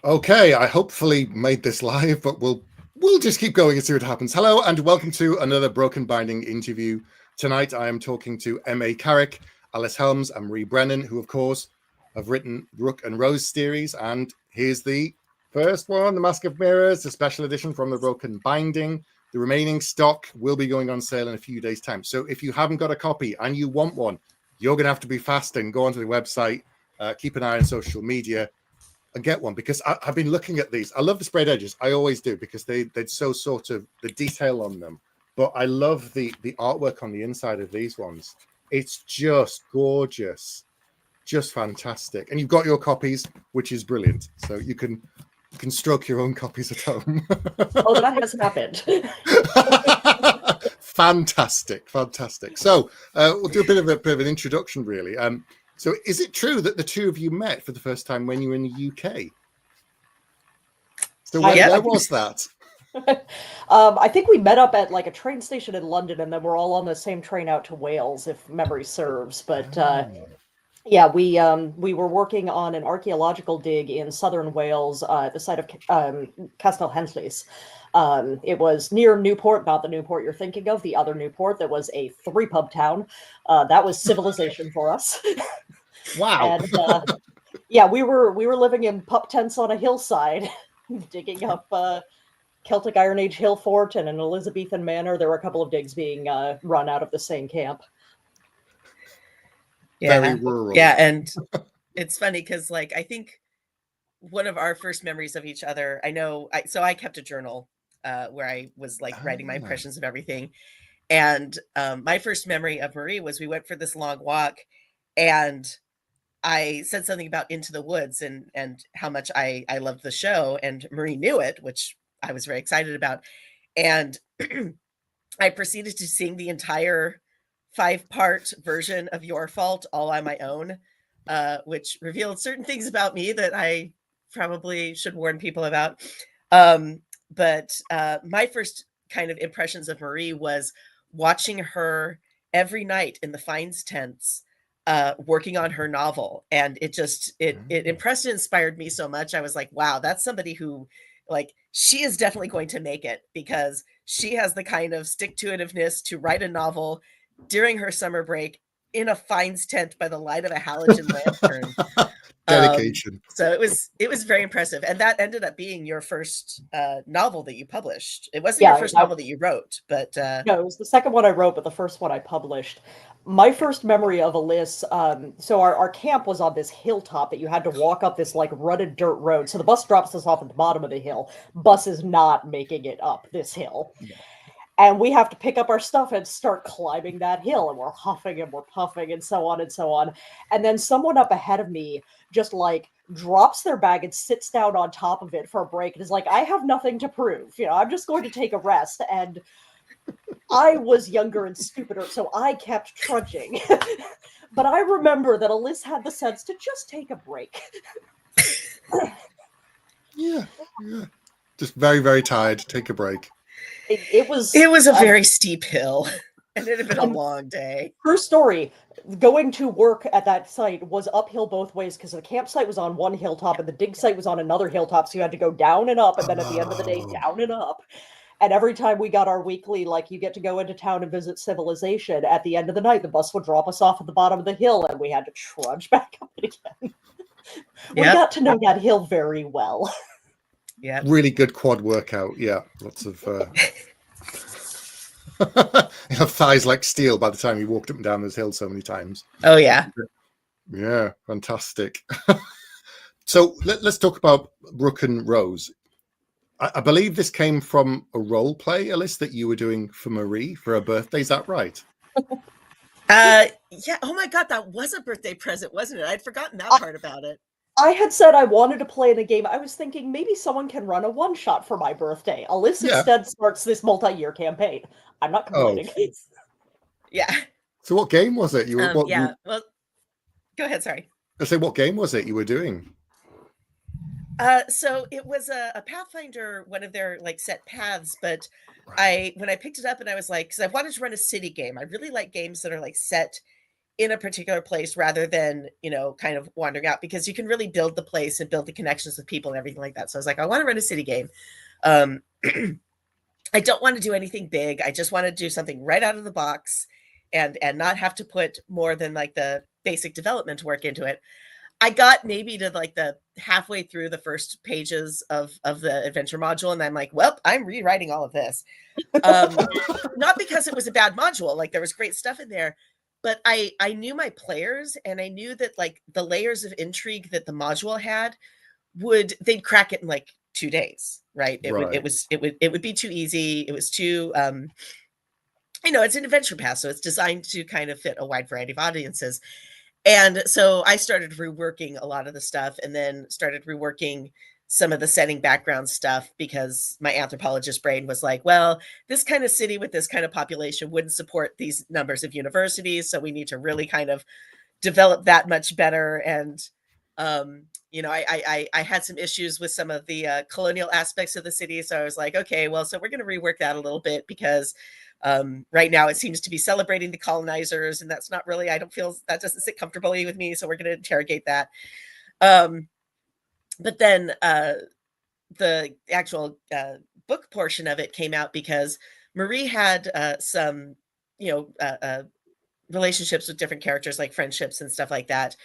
Okay, I hopefully made this live, but we'll just keep going and see what happens. Hello and welcome to another Broken Binding interview. Tonight I am talking to M.A. Carrick, Alice Helms and Marie Brennan, who of course have written Rook and Rose series. And here's the first one, The Mask of Mirrors, a special edition from the Broken Binding. The remaining stock will be going on sale in a few days' time. So if you haven't got a copy and you want one, you're going to have to be fast and go onto the website, keep an eye on social media, and get one, because I've been looking at these. I love the sprayed edges. I always do, because they're so sort of the detail on them. But I love the artwork on the inside of these ones. It's just gorgeous, just fantastic. And you've got your copies, which is brilliant. So you can stroke your own copies at home. Oh, that has happened. Fantastic. So we'll do a bit of an introduction, really. So is it true that the two of you met for the first time when you were in the UK? So where was that? I think we met up at like a train station in London, and then we're all on the same train out to Wales, if memory serves. But yeah, we were working on an archaeological dig in southern Wales at the site of Castell Henllys. It was near Newport, not the Newport you're thinking of, the other Newport that was a 3-pub town. That was civilization for us. Wow. And yeah, we were living in pup tents on a hillside, digging up Celtic Iron Age hill fort and an Elizabethan manor. There were a couple of digs being run out of the same camp. Yeah. Very rural. Yeah, and it's funny because, like, I think one of our first memories of each other, so I kept a journal where I was like writing my impressions of everything. And my first memory of Marie was we went for this long walk, and I said something about Into the Woods and how much I loved the show, and Marie knew it, which I was very excited about. And I proceeded to sing the entire 5-part version of Your Fault all on my own, which revealed certain things about me that I probably should warn people about. But my first kind of impressions of Marie was watching her every night in the Fines tents, working on her novel. And it impressed and inspired me so much. I was like, wow, that's somebody who, like, she is definitely going to make it, because she has the kind of stick-to-itiveness to write a novel during her summer break in a Fines tent by the light of a halogen lantern. Dedication. So it was very impressive. And that ended up being your first novel that you published. It wasn't your first novel that you wrote, but no, it was the second one I wrote, but the first one I published. My first memory of Alice, so our camp was on this hilltop that you had to walk up this like rutted dirt road. So the bus drops us off at the bottom of the hill. Bus is not making it up this hill. Yeah. And we have to pick up our stuff and start climbing that hill, and we're huffing and we're puffing and so on and so on. And then someone up ahead of me just like drops their bag and sits down on top of it for a break and is like, I have nothing to prove. You know, I'm just going to take a rest. And I was younger and stupider, so I kept trudging. But I remember that Alice had the sense to just take a break. Yeah. Just very, very tired. Take a break. It was a very steep hill, and it had been a long day. True story. Going to work at that site was uphill both ways, because the campsite was on one hilltop and the dig site was on another hilltop, so you had to go down and up, and then at the end of the day, down and up. And every time we got our weekly, like, you get to go into town and visit civilization, at the end of the night, the bus would drop us off at the bottom of the hill, and we had to trudge back up it again. We got to know that hill very well. Yeah, really good quad workout. Yeah, lots of thighs like steel by the time you walked up and down this hill so many times. Oh yeah, yeah, fantastic. So let's talk about Rook and Rose. I believe this came from a role play, Alice, that you were doing for Marie for her birthday. Is that right? Yeah. Oh my God, that was a birthday present, wasn't it? I'd forgotten that part about it. I had said I wanted to play in a game. I was thinking maybe someone can run a one-shot for my birthday. Alice instead starts this multi-year campaign. I'm not complaining. Oh. Yeah. So what game was it? Well, go ahead. Sorry. I say, what game was it you were doing? So it was a Pathfinder, one of their like set paths, but when I picked it up and I was like, because I wanted to run a city game. I really like games that are like set in a particular place rather than, kind of wandering out, because you can really build the place and build the connections with people and everything like that. So I was like, I want to run a city game. I don't want to do anything big. I just want to do something right out of the box and not have to put more than like the basic development work into it. I got maybe to like the halfway through the first pages of the adventure module, and I'm like, well, I'm rewriting all of this. Not because it was a bad module, like there was great stuff in there, but I knew my players, and I knew that like the layers of intrigue that the module had they'd crack it in like 2 days, right? It would be too easy. It was too it's an adventure pass, so it's designed to kind of fit a wide variety of audiences. And so I started reworking a lot of the stuff, and then started reworking some of the setting background stuff, because my anthropologist brain was like, well, this kind of city with this kind of population wouldn't support these numbers of universities. So we need to really kind of develop that much better. And, I had some issues with some of the colonial aspects of the city. So I was like, okay, well, so we're going to rework that a little bit, because right now it seems to be celebrating the colonizers, and that's not really, I don't feel that doesn't sit comfortably with me. So we're going to interrogate that. But then the actual book portion of it came out because Marie had some, relationships with different characters, like friendships and stuff like that,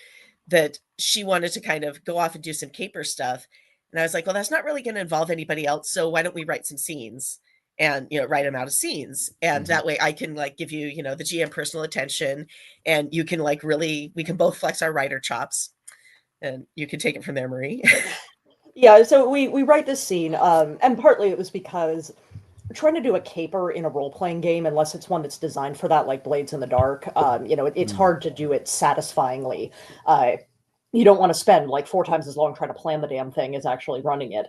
that she wanted to kind of go off and do some caper stuff. And I was like, well, that's not really going to involve anybody else. So why don't we write some scenes and, write them out of scenes. And that way I can like give you, the GM personal attention, and you can like really, we can both flex our writer chops, and you can take it from there, Marie. Yeah, so we write this scene, and partly it was because trying to do a caper in a role-playing game, unless it's one that's designed for that, like Blades in the Dark, it's hard to do it satisfyingly. You don't want to spend like 4 times as long trying to plan the damn thing as actually running it.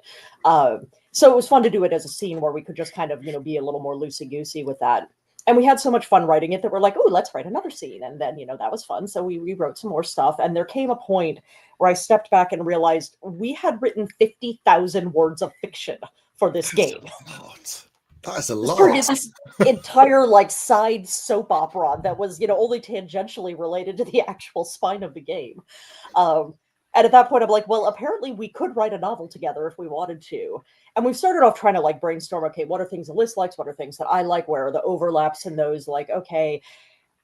So it was fun to do it as a scene where we could just kind of, be a little more loosey-goosey with that. And we had so much fun writing it that we're like, oh, let's write another scene. And then, that was fun. So we wrote some more stuff. And there came a point where I stepped back and realized we had written 50,000 words of fiction for this game. That is a lot. This entire like side soap opera that was, only tangentially related to the actual spine of the game. And at that point, I'm like, well, apparently we could write a novel together if we wanted to. And we started off trying to like brainstorm, okay, what are things Alyssa likes? What are things that I like? Where are the overlaps in those? Like, okay.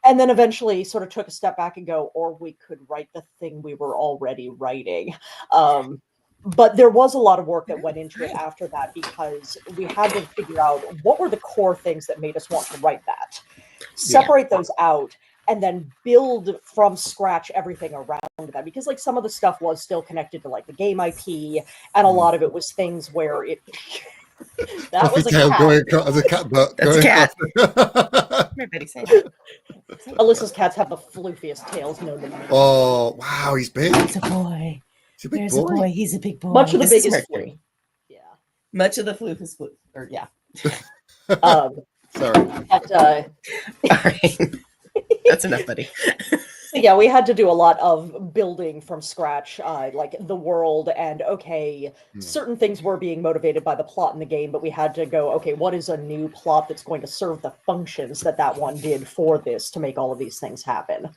And then eventually sort of took a step back and go, or we could write the thing we were already writing. But there was a lot of work that went into it after that, because we had to figure out what were the core things that made us want to write that, separate those out, and then build from scratch everything around that. Because like some of the stuff was still connected to like the game IP, and a lot of it was things where it that was a cat. Going across, a cat butt. That's a cat. Everybody say that. Alyssa's cats have the floofiest tails known to man. Oh wow, he's big. He's a boy. He's a big There's boy. a boy. He's a big boy. Much of the This is biggest Mercury. floof. Yeah. Much of the floof is floof. Or yeah. Sorry. But, All right. That's enough, buddy. so yeah, we had to do a lot of building from scratch, like the world, and okay, certain things were being motivated by the plot in the game, but we had to go, okay, what is a new plot that's going to serve the functions that one did for this to make all of these things happen?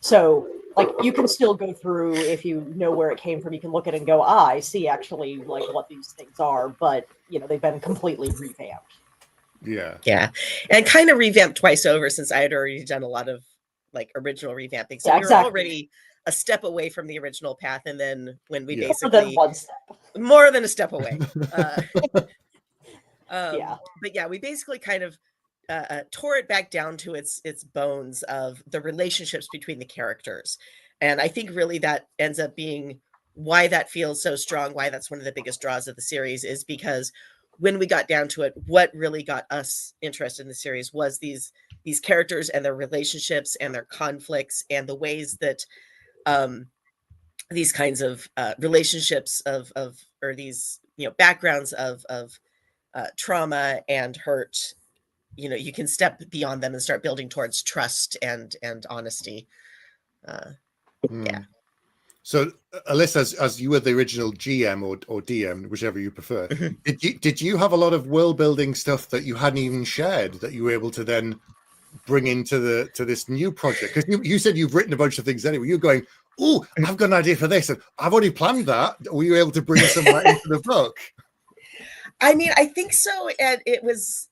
So like you can still go through, if you know where it came from, you can look at it and go, I see actually like what these things are, but they've been completely revamped. Yeah. And kind of revamped twice over, since I had already done a lot of like original revamping. So we were already a step away from the original path. And then when we basically more than a step away. But yeah, we basically kind of tore it back down to its bones of the relationships between the characters. And I think really that ends up being why that feels so strong, why that's one of the biggest draws of the series, is because when we got down to it, what really got us interested in the series was these characters and their relationships and their conflicts, and the ways that these kinds of relationships or these backgrounds of trauma and hurt, you can step beyond them and start building towards trust and honesty. Yeah. So, Alyssa, as you were the original GM or DM, whichever you prefer, did you have a lot of world building stuff that you hadn't even shared that you were able to then bring into this new project? Because you said you've written a bunch of things anyway. You're going, oh, I've got an idea for this, and I've already planned that. Were you able to bring some of that into the book? I mean, I think so, and it was.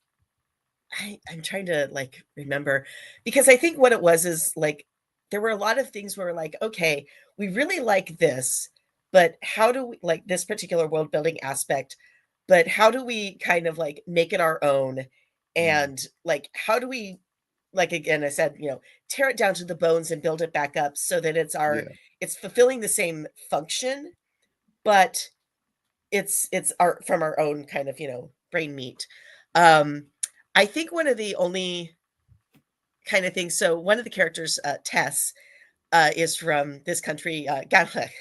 I'm trying to like remember, because I think what it was is like there were a lot of things where we're like, okay, we really like this, but how do we like this particular world building aspect? But how do we kind of like make it our own? And like, how do we, like, again, I said, tear it down to the bones and build it back up so that it's fulfilling the same function, but it's our from our own kind of, brain meat. I think one of the only kind of things, so one of the characters, Tess, is from this country, Carrick,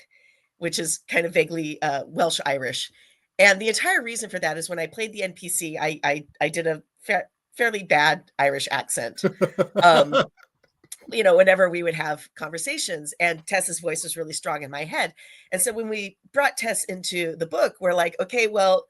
which is kind of vaguely Welsh Irish. And the entire reason for that is when I played the NPC, I did a fairly bad Irish accent. Whenever we would have conversations, and Tess's voice was really strong in my head. And so when we brought Tess into the book, we're like, okay, well,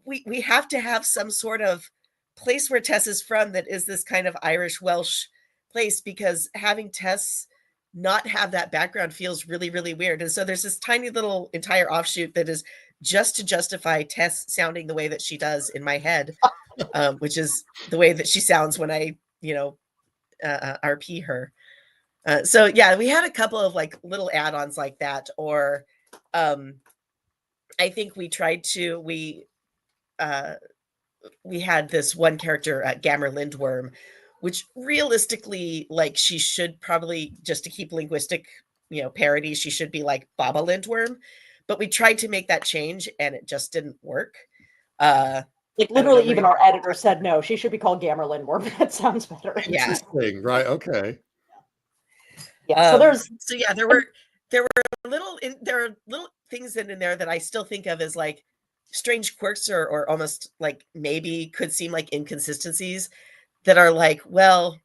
we have to have some sort of place where Tess is from that is this kind of Irish Welsh place, because having Tess not have that background feels really, really weird. And so there's this tiny little entire offshoot that is just to justify Tess sounding the way that she does in my head, which is the way that she sounds when I, RP her. So yeah, we had a couple of like little add-ons like that, or I think we tried to, we had this one character, Gammer Lindworm, which realistically, like, she should probably, just to keep linguistic, parity, she should be like Baba Lindworm, but we tried to make that change and it just didn't work. Like literally, even our editor said no, she should be called Gammer Lindworm. That sounds better. Yeah. Interesting. Right. Okay. Yeah. So there were little things in there that I still think of as like strange quirks, or almost like maybe could seem like inconsistencies that are like, well,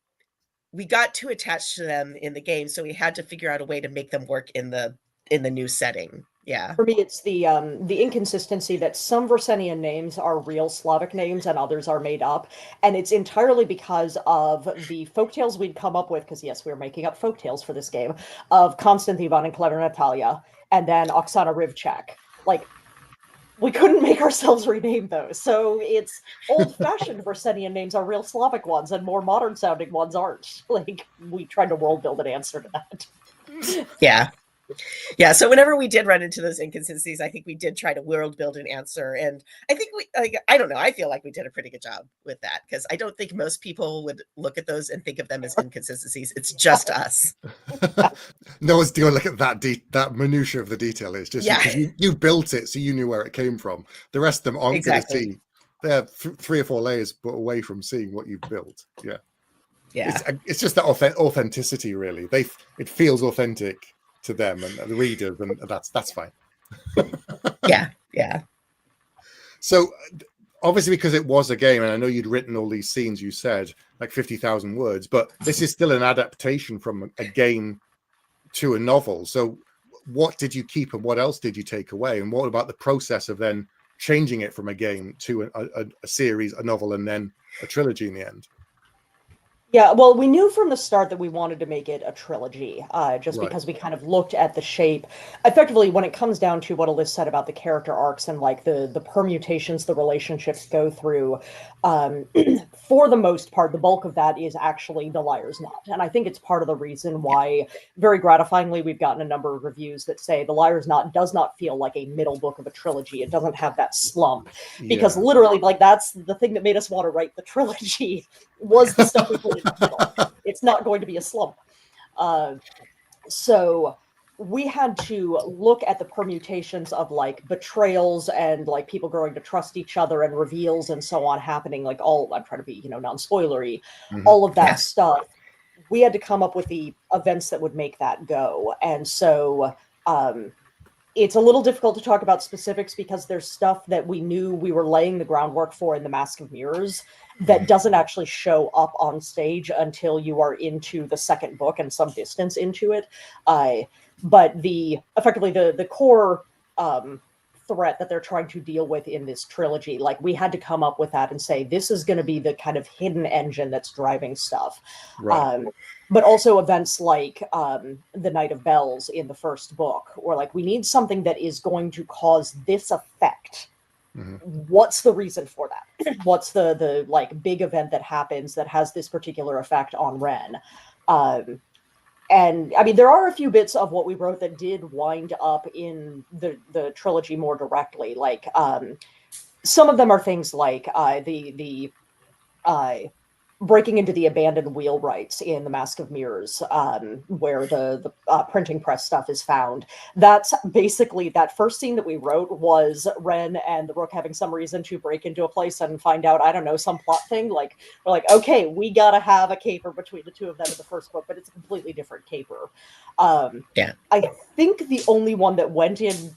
we got too attached to them in the game, so we had to figure out a way to make them work in the new setting. Yeah. For me, it's the inconsistency that some Versenian names are real Slavic names and others are made up. And it's entirely because of the folktales we'd come up with, because yes, we were making up folktales for this game, of Constant Ivan and Clever Natalia, and then Oksana Rivchak. Like, we couldn't make ourselves rename those. So it's old-fashioned Versenian names are real Slavic ones, and more modern-sounding ones aren't. Like, we tried to world build an answer to that. Yeah. Yeah, so whenever we did run into those inconsistencies, I think we did try to world build an answer. And I think I don't know, I feel like we did a pretty good job with that, because I don't think most people would look at those and think of them as inconsistencies. It's just us. No one's going to look at that minutia of the detail. It's just you built it, so you knew where it came from. The rest of them aren't going to see. They're 3 or 4 layers but away from seeing what you've built. Yeah. It's just that authenticity, really. It feels authentic to them and the readers, and that's fine. Yeah. So obviously, because it was a game, and I know you'd written all these scenes, you said like 50,000 words, but this is still an adaptation from a game to a novel. So what did you keep and what else did you take away, and what about the process of then changing it from a game to a series, a novel, and then a trilogy in the end? Yeah, well, we knew from the start that we wanted to make it a trilogy, because we kind of looked at the shape. Effectively, when it comes down to what Alyssa said about the character arcs and like the permutations the relationships go through, for the most part, the bulk of that is actually The Liar's Knot. And I think it's part of the reason why, very gratifyingly, we've gotten a number of reviews that say The Liar's Knot does not feel like a middle book of a trilogy. It doesn't have that slump. Because literally, like, that's the thing that made us want to write the trilogy, was the stuff we put in the middle. It's not going to be a slump. So we had to look at the permutations of like betrayals and like people growing to trust each other and reveals and so on happening, like all, I'm trying to be, non-spoilery, all of that stuff. We had to come up with the events that would make that go. And so it's a little difficult to talk about specifics because there's stuff that we knew we were laying the groundwork for in the Mask of Mirrors that doesn't actually show up on stage until you are into the second book and some distance into it. But effectively the core threat that they're trying to deal with in this trilogy. Like, we had to come up with that and say, this is going to be the kind of hidden engine that's driving stuff. Right. But also events like the Night of Bells in the first book, or like, we need something that is going to cause this effect. What's the reason for that? What's the like big event that happens that has this particular effect on Ren? And I mean, there are a few bits of what we wrote that did wind up in the trilogy more directly. Like, some of them are things like the breaking into the abandoned wheelwrights in the Mask of Mirrors, where the printing press stuff is found. That's basically, that first scene that we wrote was Ren and the Rook having some reason to break into a place and find out, I don't know, some plot thing. Like, we're like, okay, we gotta have a caper between the two of them in the first book, but it's a completely different caper. Yeah. I think the only one that went in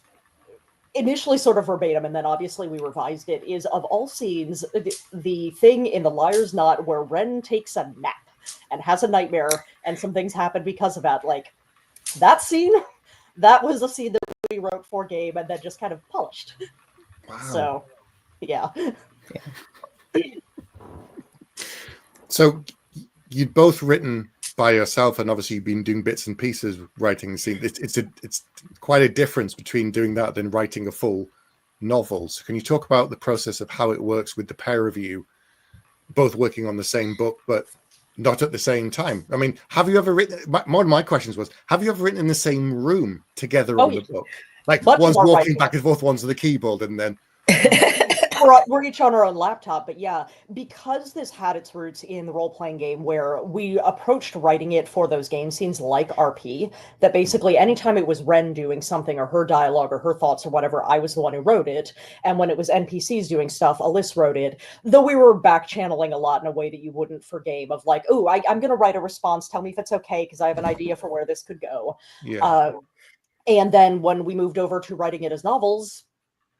initially sort of verbatim, and then obviously we revised it, is, of all scenes, the thing in The Liar's Knot where Ren takes a nap and has a nightmare and some things happen because of that. Like, that scene, that was a scene that we wrote for game and then just kind of polished. Wow. So, yeah. So you'd both written by yourself, and obviously you've been doing bits and pieces writing the scene. It's quite a difference between doing that than writing a full novel. So can you talk about the process of how it works with the pair of you both working on the same book but not at the same time? I mean, have you ever written, one of my questions was, have you ever written in the same room together on the book? Like, one's walking back and forth, one's on the keyboard, and then we're each on our own laptop. But yeah, because this had its roots in the role-playing game, where we approached writing it for those game scenes like RP, that basically anytime it was Ren doing something or her dialogue or her thoughts or whatever, I was the one who wrote it. And when it was NPCs doing stuff, Alyssa wrote it, though we were back channeling a lot in a way that you wouldn't for game, of like, oh, I'm going to write a response, tell me if it's okay, because I have an idea for where this could go. yeah. And then when we moved over to writing it as novels,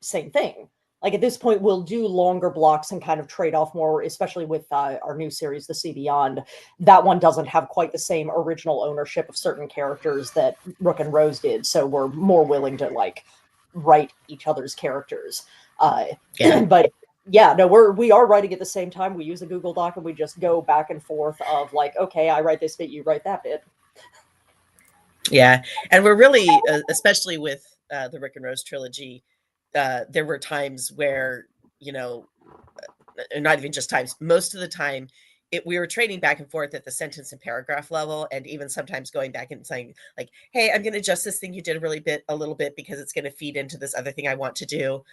same thing. Like, at this point, we'll do longer blocks and kind of trade off more, especially with our new series, The Sea Beyond. That one doesn't have quite the same original ownership of certain characters that Rook and Rose did. So we're more willing to, like, write each other's characters. But yeah, no, we are writing at the same time. We use a Google Doc and we just go back and forth of like, okay, I write this bit, you write that bit. Yeah. And we're really, especially with the Rook and Rose trilogy, there were times where, you know, not even just times, most of the time, we were trading back and forth at the sentence and paragraph level, and even sometimes going back and saying like, hey, I'm going to adjust this thing you did a little bit because it's going to feed into this other thing I want to do.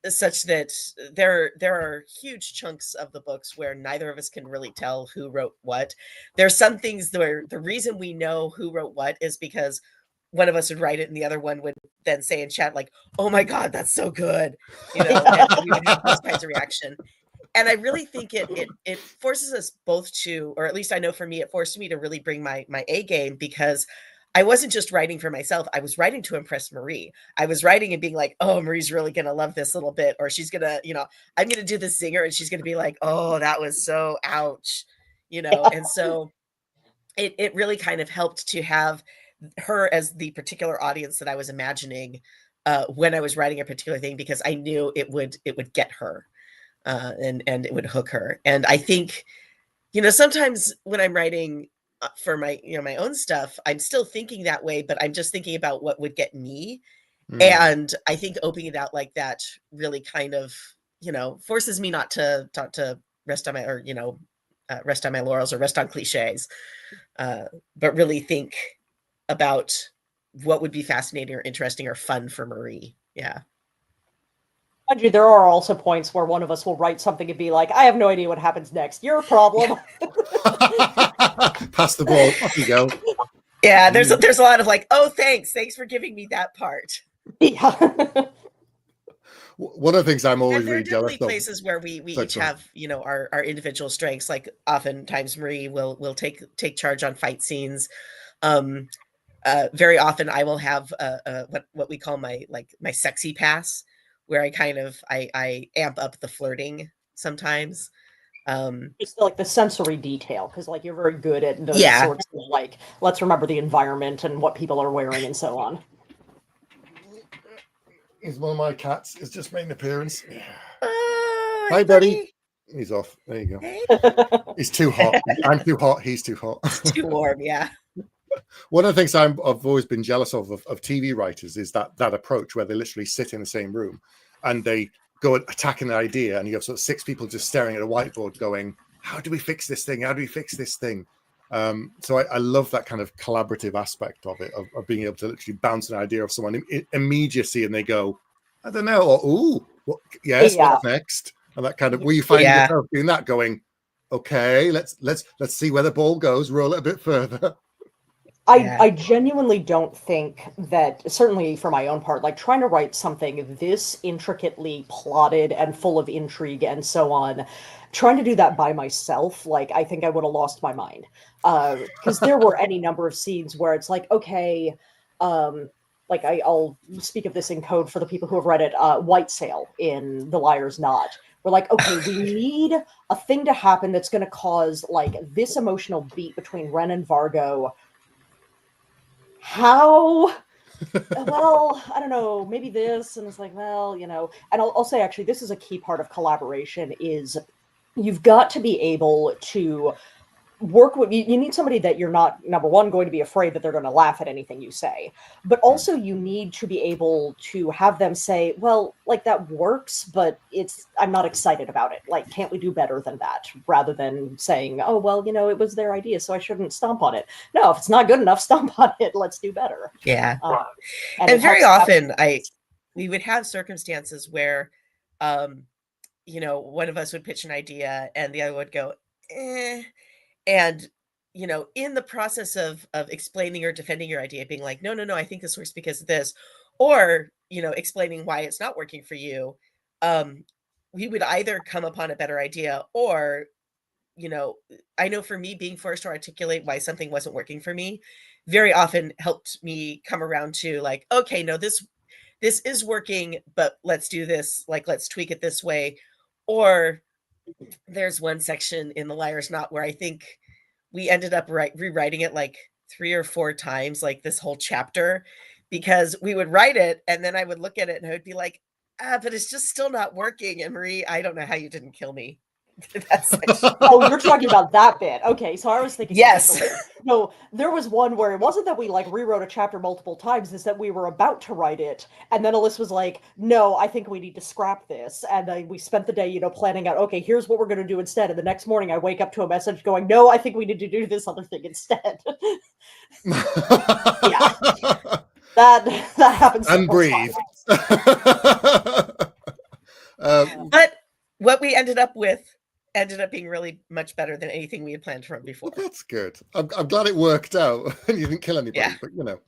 Such that there are huge chunks of the books where neither of us can really tell who wrote what. There's some things where the reason we know who wrote what is because one of us would write it and the other one would then say in chat like, oh my God, that's so good. You know, and we would have those kinds of reaction. And I really think it forces us both to, or at least I know for me, it forced me to really bring my A game, because I wasn't just writing for myself. I was writing to impress Marie. I was writing and being like, oh, Marie's really going to love this little bit, or she's going to, you know, I'm going to do this zinger and she's going to be like, oh, that was so ouch, you know? And so it really kind of helped to have her as the particular audience that I was imagining when I was writing a particular thing, because I knew it would get her and it would hook her. And I think, you know, sometimes when I'm writing for my, you know, my own stuff, I'm still thinking that way, but I'm just thinking about what would get me. And I think opening it out like that really kind of, you know, forces me not to rest on my, or, you know, rest on my laurels or rest on cliches, but really think about what would be fascinating or interesting or fun for Marie. Yeah. Andrew, there are also points where one of us will write something and be like, I have no idea what happens next. Your problem. Pass the ball. Off you go. Yeah, there's a lot of like, oh, thanks for giving me that part. Yeah. One of the things I'm always and there are really jealous definitely of. places where we each have, you know, our individual strengths. Like oftentimes Marie will take charge on fight scenes. Very often I will have what we call my sexy pass, where I kind of I amp up the flirting sometimes. Just like the sensory detail, because like you're very good at those sorts of like, let's remember the environment and what people are wearing and so on. He's one of my cats. He's just made an appearance. Hi, buddy. He's off. There you go. Hey. He's too hot. I'm too hot. He's too hot. Too warm, yeah. One of the things I've always been jealous of TV writers is that approach where they literally sit in the same room and they go attacking an idea, and you have sort of 6 people just staring at a whiteboard going, how do we fix this thing? How do we fix this thing? So I love that kind of collaborative aspect of it, of being able to literally bounce an idea off someone immediacy and they go, I don't know, or ooh, what's next? And that kind of, where you find yourself doing that, going, okay, let's see where the ball goes, roll it a bit further. I genuinely don't think that, certainly for my own part, like trying to write something this intricately plotted and full of intrigue and so on, trying to do that by myself, like I think I would have lost my mind. Because there were any number of scenes where it's like, okay, like I'll speak of this in code for the people who have read it, White Sail in The Liar's Knot. We're like, okay, we need a thing to happen that's going to cause like this emotional beat between Ren and Vargo. How? Well, I don't know, maybe this. And it's like, well, you know, and I'll say, actually, this is a key part of collaboration is you've got to be able to work with, you need somebody that you're not, number one, going to be afraid that they're going to laugh at anything you say, but also you need to be able to have them say, well, like that works, but I'm not excited about it. Like, can't we do better than that? Rather than saying, oh, well, you know, it was their idea, so I shouldn't stomp on it. No, if it's not good enough, stomp on it. Let's do better. Yeah. And very often we would have circumstances where, you know, one of us would pitch an idea and the other would go, eh. And, you know, in the process of explaining or defending your idea, being like, no, I think this works because of this, or, you know, explaining why it's not working for you, we would either come upon a better idea or, you know, I know for me, being forced to articulate why something wasn't working for me very often helped me come around to like, okay, no, this is working, but let's do this, like, let's tweak it this way. Or there's one section in The Liar's Knot where I think we ended up rewriting it like 3 or 4 times, like this whole chapter, because we would write it and then I would look at it and I would be like, but it's just still not working. And Marie, I don't know how you didn't kill me. Oh, you're talking about that bit. Okay, so I was thinking, yes. No, there was one where it wasn't that we like rewrote a chapter multiple times, is that we were about to write it, and then Alyssa was like, no, I think we need to scrap this. And then we spent the day, you know, planning out, okay, here's what we're going to do instead. And the next morning I wake up to a message going, no, I think we need to do this other thing instead. Yeah. That happens. And breathe. But what we ended up being really much better than anything we had planned from before. Well, that's good. I'm glad it worked out and you didn't kill anybody. Yeah. But, you know,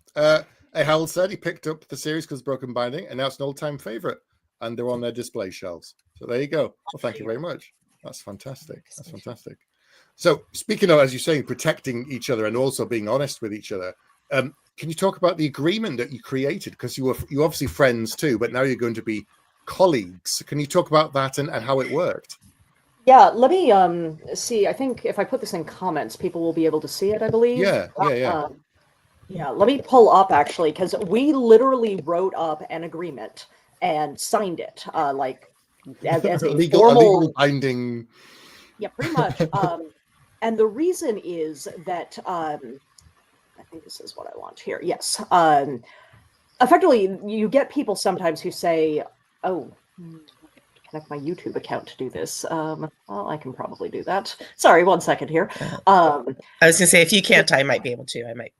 Harold said he picked up the series because Broken Binding, and now it's an all-time favorite, and they're on their display shelves. So there you go. Well, thank you very much. That's fantastic. That's fantastic. So speaking of, as you're saying, protecting each other and also being honest with each other, can you talk about the agreement that you created? Because you obviously friends too, but now you're going to be colleagues. Can you talk about that and how it worked? Yeah, let me see. I think if I put this in comments, people will be able to see it, I believe. Yeah. Yeah, let me pull up, actually, because we literally wrote up an agreement and signed it, like, as a legal binding. Yeah, pretty much. And the reason is that, I think this is what I want here. Yes. Effectively, you get people sometimes who say, oh, connect my YouTube account to do this. Well, I can probably do that. Sorry, 1 second here. I was gonna say, if you can't, I might be able to. I might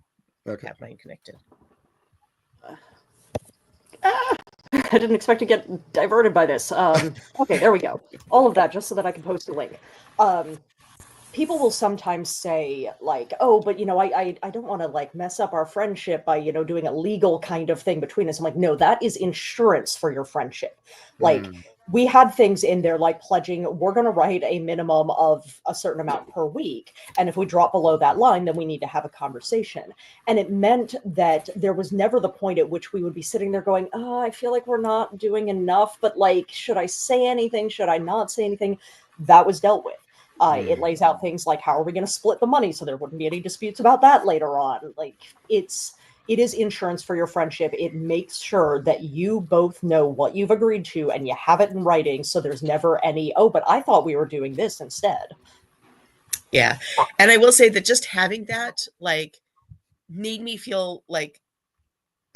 have mine connected. I didn't expect to get diverted by this. Okay, there we go. All of that just so that I can post a link. People will sometimes say, like, oh, but, you know, I don't want to, like, mess up our friendship by, you know, doing a legal kind of thing between us. I'm like, no, that is insurance for your friendship. Like, we had things in there like pledging, we're going to write a minimum of a certain amount per week. And if we drop below that line, then we need to have a conversation. And it meant that there was never the point at which we would be sitting there going, oh, I feel like we're not doing enough, but, like, should I say anything? Should I not say anything? That was dealt with. It lays out things like, how are we going to split the money so there wouldn't be any disputes about that later on? Like, it's it is insurance for your friendship. It makes sure that you both know what you've agreed to and you have it in writing. So there's never any, oh, but I thought we were doing this instead. Yeah. And I will say that just having that, like, made me feel like,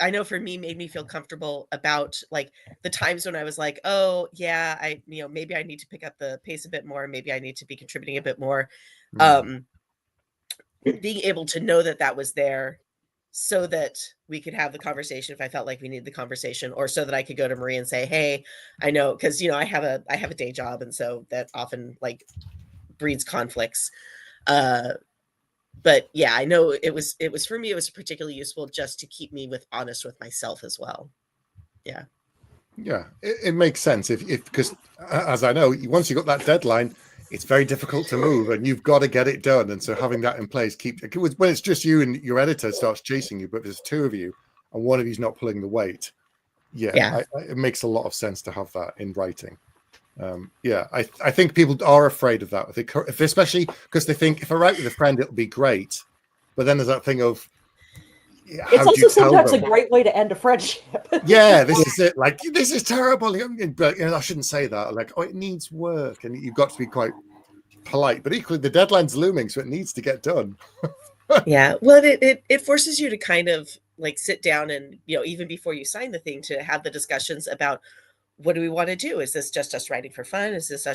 I know for me, made me feel comfortable about like the times when I was like, oh yeah, maybe I need to pick up the pace a bit more. Maybe I need to be contributing a bit more. Being able to know that that was there so that we could have the conversation if I felt like we needed the conversation, or so that I could go to Marie and say, hey, I know, because, I have a day job. And so that often like breeds conflicts. But yeah, I know it was for me, it was particularly useful just to keep me honest with myself as well. Yeah. Yeah, it makes sense because as I know, once you got that deadline, it's very difficult to move, and you've got to get it done. And so having that in place when it's just you and your editor starts chasing you, but if there's two of you and one of you's not pulling the weight, it makes a lot of sense to have that in writing. I think people are afraid of that, if especially because they think if I write with a friend, it'll be great. But then there's that thing of, it's also sometimes a great way to end a friendship. Yeah, this is it. Like, this is terrible. But I shouldn't say that. Like, oh, it needs work, and you've got to be quite polite. But equally, the deadline's looming, so it needs to get done. Yeah, well, it forces you to kind of like sit down and even before you sign the thing, to have the discussions about, what do we want to do? Is this just us writing for fun? Is this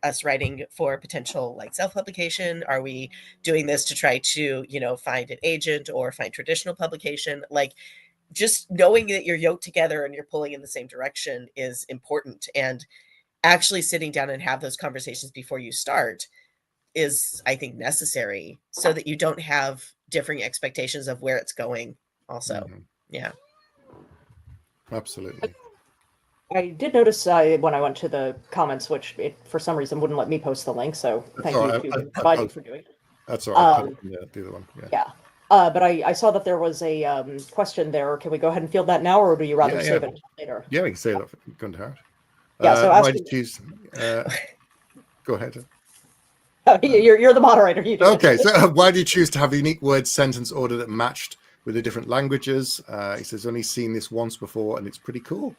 us writing for potential like self-publication? Are we doing this to try to, find an agent or find traditional publication? Like, just knowing that you're yoked together and you're pulling in the same direction is important. And actually sitting down and have those conversations before you start is, I think, necessary so that you don't have differing expectations of where it's going also. Yeah. Absolutely. I did notice when I went to the comments, which it for some reason wouldn't let me post the link, so thank you to providing for doing it. That's all right. The other one. Yeah. But I saw that there was a question there. Can we go ahead and field that now, or do you rather save it later? Yeah, we can save that for Gunter. Yeah, so why did you choose? Go ahead. Oh, you're the moderator. You do okay, so why do you choose to have a unique word sentence order that matched with the different languages? He says, only seen this once before, and it's pretty cool.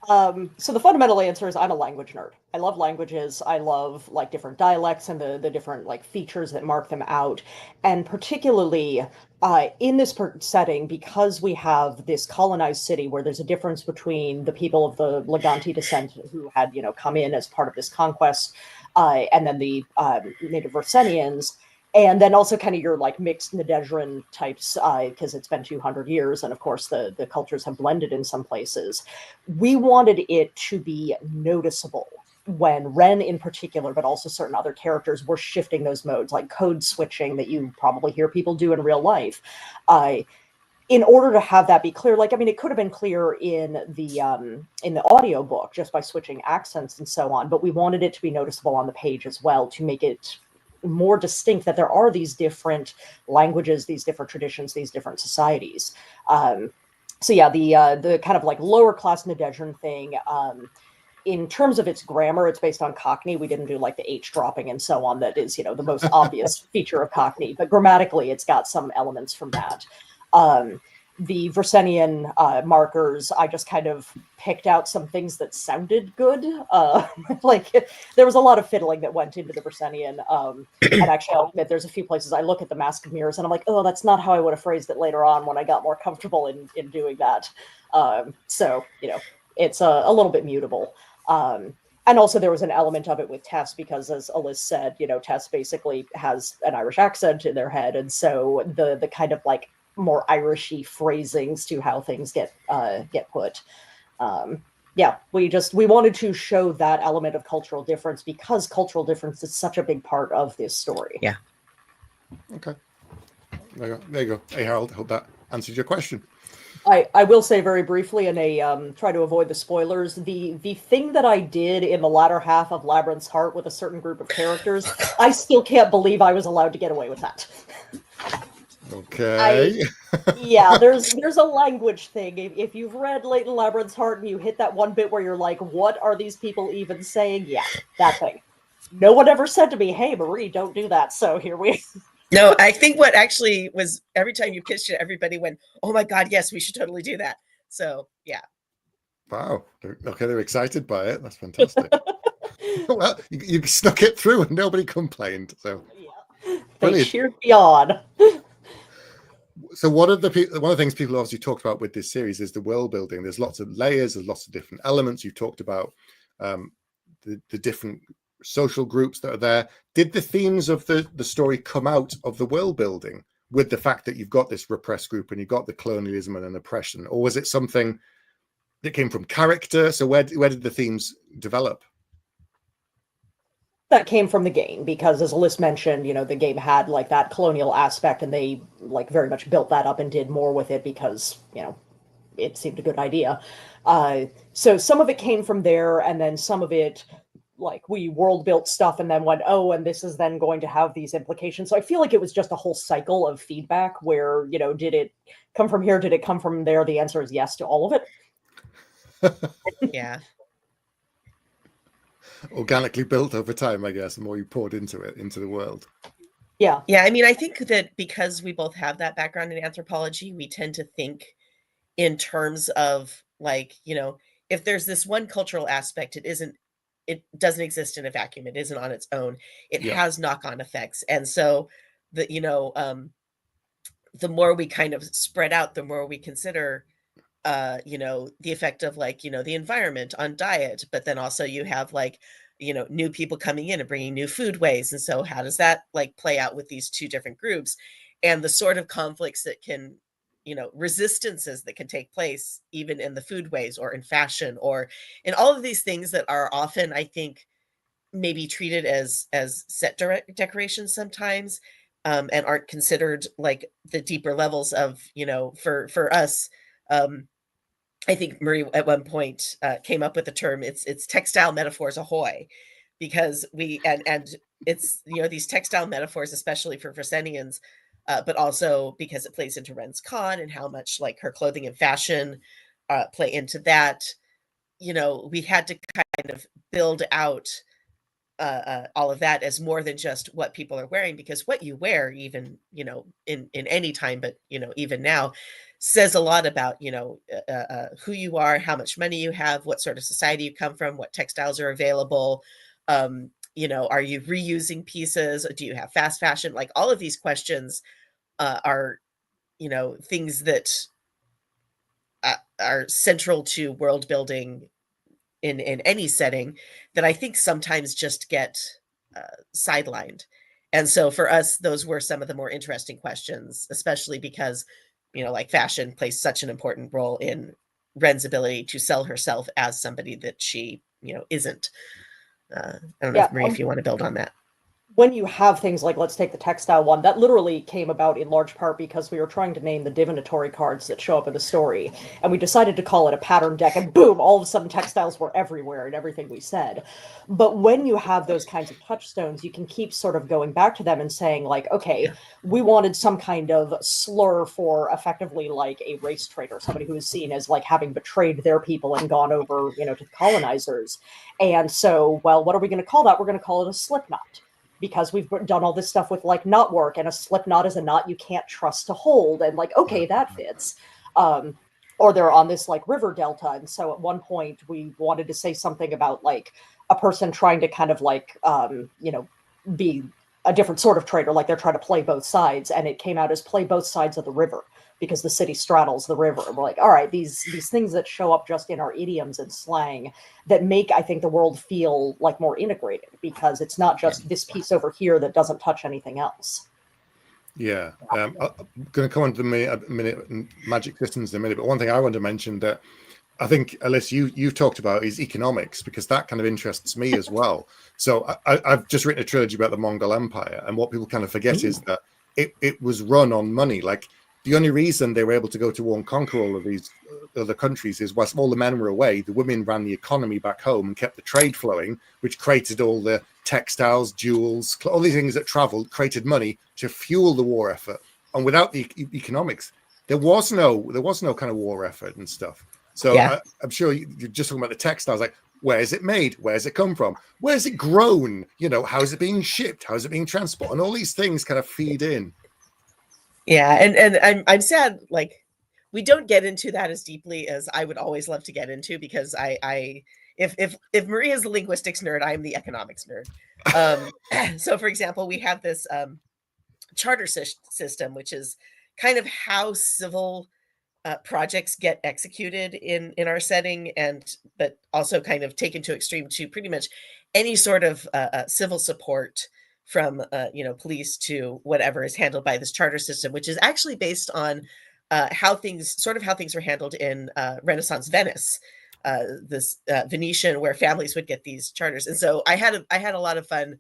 So the fundamental answer is I'm a language nerd. I love languages. I love like different dialects and the different like features that mark them out. And particularly in this setting, because we have this colonized city where there's a difference between the people of the Lagante descent who had, come in as part of this conquest, and then the native Versenians. And then also kind of your like mixed Nadezhran types, because it's been 200 years. And of course, the cultures have blended in some places. We wanted it to be noticeable when Ren in particular, but also certain other characters were shifting those modes, like code switching that you probably hear people do in real life. In order to have that be clear, it could have been clear in the audio book just by switching accents and so on. But we wanted it to be noticeable on the page as well to make it more distinct that there are these different languages, these different traditions, these different societies. So yeah, the kind of like lower class Nadezhran thing, in terms of its grammar, it's based on Cockney. We didn't do like the H dropping and so on. That is, the most obvious feature of Cockney, but grammatically it's got some elements from that. The Versenian markers, I just kind of picked out some things that sounded good. There was a lot of fiddling that went into the Versenian. And actually, I'll admit, there's a few places I look at the Mask of Mirrors and I'm like, oh, that's not how I would have phrased it later on when I got more comfortable in doing that. So, it's a little bit mutable. And also there was an element of it with Tess because, as Alyssa said, Tess basically has an Irish accent in their head. And so the kind of like more Irishy phrasings to how things get put. We wanted to show that element of cultural difference because cultural difference is such a big part of this story. Yeah. Okay. There you go. Hey, Harold, I hope that answers your question. I will say very briefly, and try to avoid the spoilers, the thing that I did in the latter half of Labyrinth's Heart with a certain group of characters, I still can't believe I was allowed to get away with that. Okay. There's a language thing. If you've read Late in Labyrinth's Heart and you hit that one bit where you're like, what are these people even saying? Yeah, that thing. No one ever said to me, hey, Marie, don't do that. So here we No, I think what actually was every time you pitched it, everybody went, "Oh my God, yes, we should totally do that." So yeah. Wow. Okay, they're excited by it. That's fantastic. Well, you snuck it through and nobody complained. So Yeah. They brilliant. cheered me on. So one of the things people obviously talked about with this series is the world building. There's lots of layers, there's lots of different elements. You talked about the different social groups that are there. Did the themes of the story come out of the world building with the fact that you've got this repressed group and you've got the colonialism and an oppression, or was it something that came from character? So where did the themes develop? That came from the game because, as Alyssa mentioned, the game had like that colonial aspect, and they like very much built that up and did more with it because it seemed a good idea. So some of it came from there, and then some of it, like, we world built stuff and then went, oh, and this is then going to have these implications. So I feel like it was just a whole cycle of feedback where, did it come from here? Did it come from there? The answer is yes to all of it. Yeah. Organically built over time, I guess, the more you poured into the world. Yeah. Yeah. I mean, I think that because we both have that background in anthropology, we tend to think in terms of like, if there's this one cultural aspect, it doesn't exist in a vacuum. It isn't on its own. It has knock-on effects. And so the more we kind of spread out, the more we consider the effect of like, the environment on diet, but then also you have like, new people coming in and bringing new food ways. And so how does that like play out with these two different groups and the sort of conflicts that can, resistances that can take place even in the food ways or in fashion or in all of these things that are often, I think, maybe treated as set decorations sometimes, and aren't considered like the deeper levels of, for us, I think Marie at one point came up with the term, it's textile metaphors ahoy, because and it's, these textile metaphors, especially for Fresenians, but also because it plays into Ren's con and how much like her clothing and fashion play into that. We had to kind of build out all of that as more than just what people are wearing, because what you wear, even in any time, but even now, says a lot about who you are, how much money you have, what sort of society you come from, what textiles are available, are you reusing pieces, do you have fast fashion, like all of these questions are things that are central to world building in any setting that I think sometimes just get sidelined. And so for us, those were some of the more interesting questions, especially because, like fashion plays such an important role in Ren's ability to sell herself as somebody that she, isn't. I don't know, Marie, if you want to build on that. When you have things like, let's take the textile one, that literally came about in large part because we were trying to name the divinatory cards that show up in the story, and we decided to call it a pattern deck, and boom, all of a sudden textiles were everywhere in everything we said. But when you have those kinds of touchstones, you can keep sort of going back to them and saying like, okay, we wanted some kind of slur for effectively like a race traitor, somebody who is seen as like having betrayed their people and gone over, to the colonizers. And so, well, what are we going to call that? We're going to call it a slip knot, because we've done all this stuff with like knot work, and a slip knot is a knot you can't trust to hold, and like, okay, that fits. Or they're on this like river delta, and so at one point we wanted to say something about like a person trying to kind of like be a different sort of trader, like they're trying to play both sides, and it came out as play both sides of the river, because the city straddles the river. And we're like, all right, these things that show up just in our idioms and slang that make, I think, the world feel like more integrated, because it's not just this piece over here that doesn't touch anything else. Yeah, I'm going to come on to a minute magic systems in a minute, but one thing I want to mention that I think, Alyssa, you've talked about is economics, because that kind of interests me as well. So I've just written a trilogy about the Mongol Empire, and what people kind of forget is that it was run on money. Like, the only reason they were able to go to war and conquer all of these other countries is whilst all the men were away, the women ran the economy back home and kept the trade flowing, which created all the textiles, jewels, all these things that traveled, created money to fuel the war effort. And without the economics, there was no kind of war effort and stuff. So yeah. I'm sure you're just talking about the textiles. Like, Where is it made? Where does it come from? Where is it grown? You know, how is it being shipped? How is it being transported? And all these things kind of feed in. Yeah, and I'm sad, like, we don't get into that as deeply as I would always love to get into, because if Maria is the linguistics nerd, I'm the economics nerd. So for example, we have this charter system, which is kind of how civil projects get executed in our setting, and but also kind of taken to extreme to pretty much any sort of civil support from police to whatever is handled by this charter system, which is actually based on how things were handled in Renaissance Venice, this Venetian, where families would get these charters. And so I had a lot of fun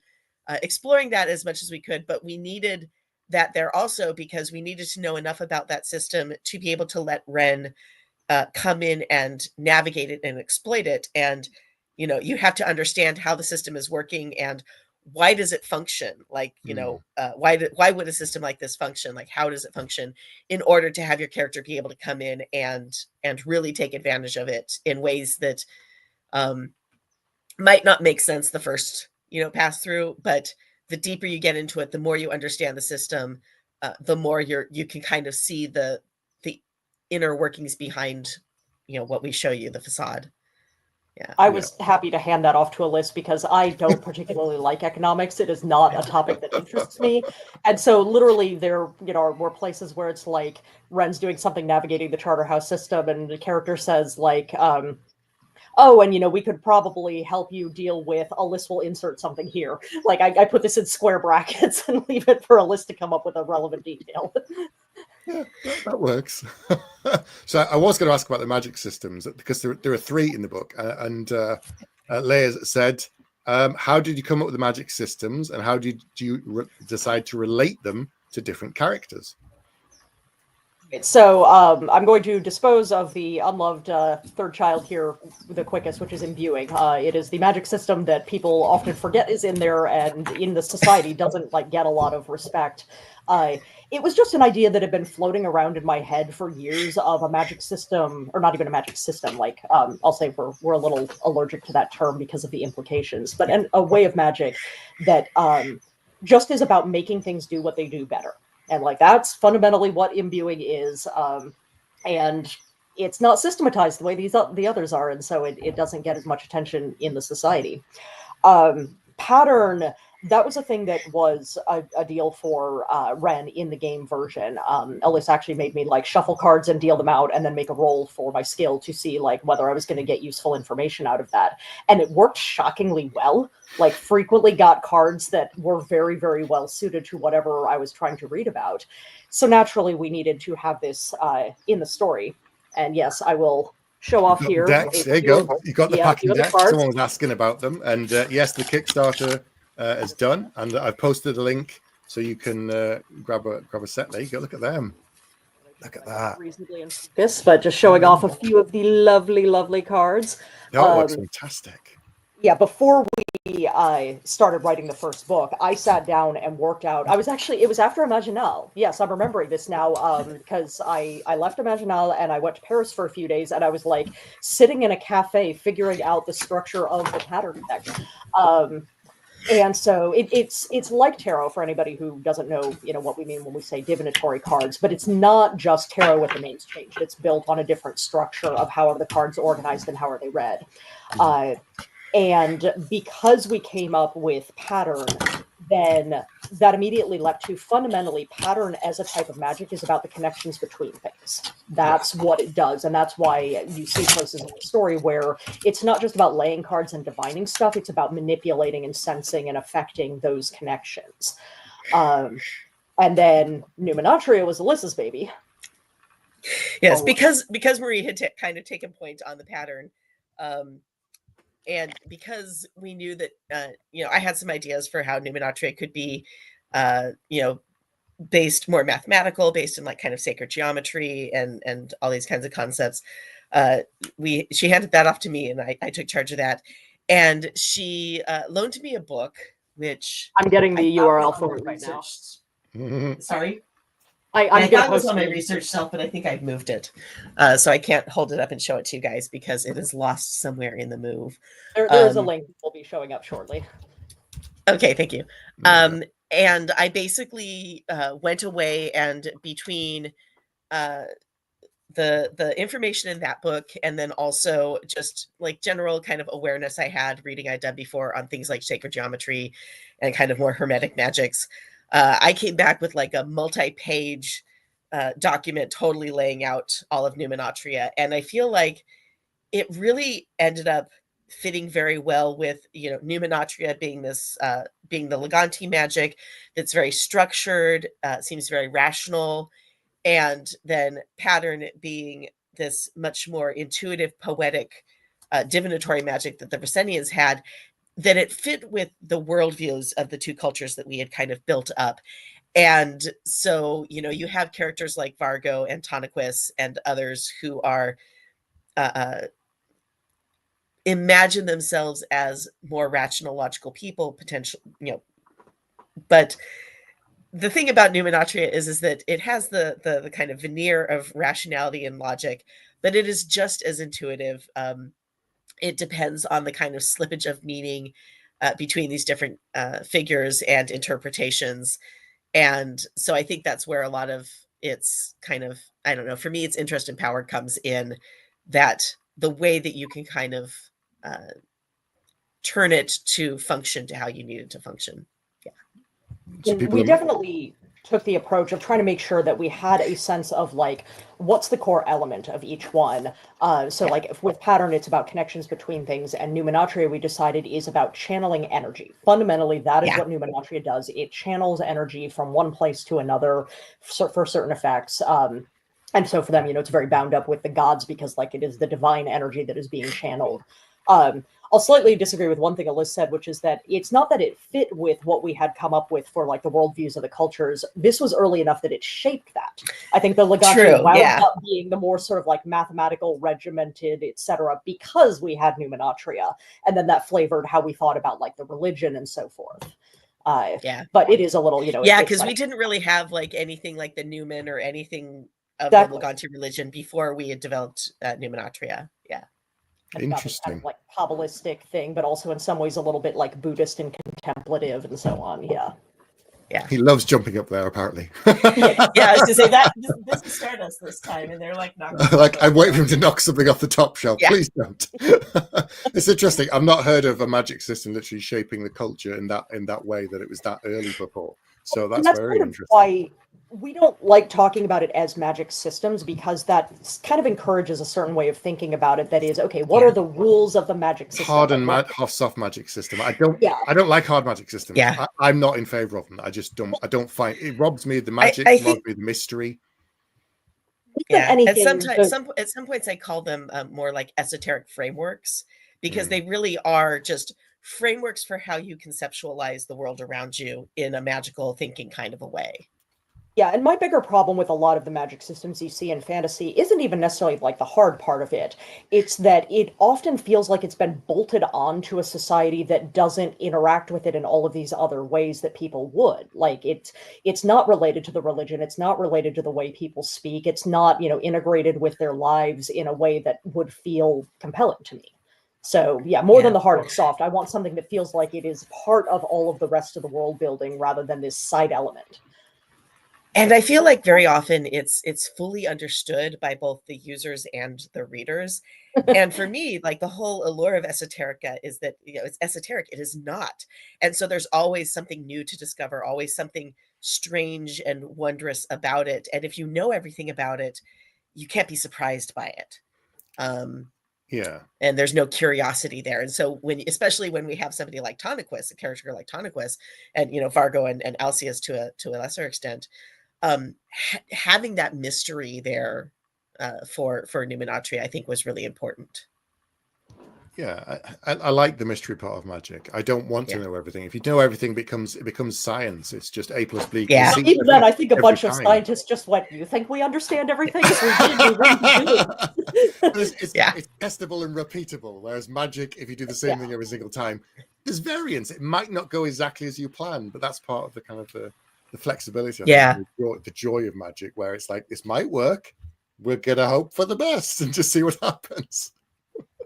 exploring that as much as we could, but we needed that there also because we needed to know enough about that system to be able to let Ren come in and navigate it and exploit it. And you have to understand how the system is working and why does it function? Like, why would a system like this function? Like, how does it function, in order to have your character be able to come in and really take advantage of it in ways that might not make sense the first pass through, but the deeper you get into it, the more you understand the system, the more you can kind of see the inner workings behind what we show you, the facade. Yeah. I was happy to hand that off to Alyssa because I don't particularly like economics. It is not a topic that interests me. And so literally there, were places where it's like Ren's doing something navigating the charter house system and the character says like, oh, and we could probably help you deal with, Alyssa will insert something here. Like I put this in square brackets and leave it for Alyssa to come up with a relevant detail. Yeah, that works. So I was going to ask about the magic systems because there are 3 in the book, and Leia said, how did you come up with the magic systems, and how did you decide to relate them to different characters? So I'm going to dispose of the unloved third child here the quickest, which is imbuing. It is the magic system that people often forget is in there, and in the society doesn't get a lot of respect. It was just an idea that had been floating around in my head for years of a magic system, or not even a magic system. I'll say we're a little allergic to that term because of the implications, but a way of magic that just is about making things do what they do better. And that's fundamentally what imbuing is. And it's not systematized the way the others are. And so it doesn't get as much attention in the society. Pattern, that was a thing that was a deal for Ren in the game version. Ellis actually made me shuffle cards and deal them out and then make a roll for my skill to see whether I was going to get useful information out of that. And it worked shockingly well. Frequently got cards that were very, very well suited to whatever I was trying to read about. So naturally we needed to have this in the story. And yes, I will show off here. Decks. There you go. You got the packing decks. Someone was asking about them. And yes, the Kickstarter is done. And I've posted a link so you can grab a set. There you go. Look at them. Look at that. Reasonably this, but just showing off a few of the lovely, lovely cards. That looks fantastic. Yeah, before we started writing the first book, I sat down and worked out. It was after Imaginal. Yes, I'm remembering this now because I left Imaginal and I went to Paris for a few days and I was sitting in a cafe figuring out the structure of the pattern deck. And so it's like tarot for anybody who doesn't know, what we mean when we say divinatory cards, but it's not just tarot with the names changed. It's built on a different structure of how are the cards organized and how are they read. And because we came up with pattern, then that immediately led to fundamentally pattern as a type of magic is about the connections between things. That's what it does. And that's why you see places in the story where it's not just about laying cards and divining stuff. It's about manipulating and sensing and affecting those connections. And then Numenatria was Alyssa's baby. Yes, because Marie had kind of taken point on the pattern. And because we knew that, I had some ideas for how Numenatria could be, based more mathematical, based in kind of sacred geometry and all these kinds of concepts. She handed that off to me and I took charge of that. And she loaned me a book, which I'm getting the URL for it right now. Sorry? I'm I going thought to it was post on my it. research shelf, but I think I've moved it. So I can't hold it up and show it to you guys because it is lost somewhere in the move. There is a link that will be showing up shortly. Okay, thank you. There we go. And I basically went away and between the information in that book and then also just like general kind of awareness I had reading I'd done before on things like sacred geometry and kind of more hermetic magics, I came back with like a multi-page document totally laying out all of Numenatria. And I feel like it really ended up fitting very well with, you know, Numenatria being this being the Leganti magic that's very structured, seems very rational, and then pattern being this much more intuitive, poetic, divinatory magic that the Visenians had, that it fit with the worldviews of the two cultures that we had kind of built up. And so, you know, you have characters like Vargo and Toniquus and others who are imagine themselves as more rational, logical people, potential, you know. But the thing about Numenatria is that it has the kind of veneer of rationality and logic, but it is just as intuitive. It depends on the kind of slippage of meaning between these different figures and interpretations. And so I think that's where a lot of its kind of, I don't know, for me, its interest and power comes in that the way that you can kind of turn it to function to how you need it to function. So And we definitely took the approach of trying to make sure that we had a sense of like what's the core element of each one. So like if with pattern it's about connections between things, and Numenatria we decided is about channeling energy. Fundamentally that is what Numenatria does. It channels energy from one place to another for certain effects. And so for them, you know, it's very bound up with the gods because like it is the divine energy that is being channeled. I'll slightly disagree with one thing Alyssa said, which is that it's not that it fit with what we had come up with for like the worldviews of the cultures. This was early enough that it shaped that. I think the Leganti wound up being the more sort of like mathematical, regimented, etc., because we had Numenatria, and then that flavored how we thought about like the religion and so forth. But it is a little, you know, because we didn't really have like anything like the Numen or anything of the Leganti religion before we had developed Numenatria. Interesting. Kind of like Kabbalistic thing, but also in some ways a little bit like Buddhist and contemplative and so on. Yeah. He loves jumping up there, apparently. I was to say that this is Stardust this time, and they're like like I'm waiting for him to knock something off the top shelf. Please don't. It's interesting. I've not heard of a magic system literally shaping the culture in that way, that it was that early before. So that's very interesting. Why we don't like talking about it as magic systems, because that kind of encourages a certain way of thinking about it. That is, okay, what are the rules of the magic system? Hard and soft magic system. I don't like hard magic systems. I'm not in favor of them. I just don't. I don't find it robs me of the magic, robs me of the mystery. At some points I call them more like esoteric frameworks, because they really are just frameworks for how you conceptualize the world around you in a magical thinking kind of a way. Yeah, and my bigger problem with a lot of the magic systems you see in fantasy isn't even necessarily like the hard part of it. It's that it often feels like it's been bolted onto a society that doesn't interact with it in all of these other ways that people would. Like it's not related to the religion. It's not related to the way people speak. It's not, you know, integrated with their lives in a way that would feel compelling to me. So more than the hard and soft, I want something that feels like it is part of all of the rest of the world building rather than this side element. And I feel like very often it's fully understood by both the users and the readers. And for me, like the whole allure of esoterica is that, you know, it's esoteric. It is not. And so there's always something new to discover, always something strange and wondrous about it. And if you know everything about it, you can't be surprised by it. And there's no curiosity there. And so especially when we have somebody like Toniquus, a character like Toniquus, and, you know, Vargo and Alceus to a lesser extent, having that mystery there for Numenatria, I think, was really important. Yeah, I like the mystery part of magic. I don't want to know everything. If you know everything, it becomes science. It's just A plus B. Yeah, even then, I think a bunch of scientists just went, "You think we understand everything?" It's testable and repeatable. Whereas magic, if you do the same thing every single time, there's variance. It might not go exactly as you plan, but that's part of the kind of the the flexibility, I Yeah. think, the joy of magic, where it's like, this might work. We're gonna hope for the best and just see what happens.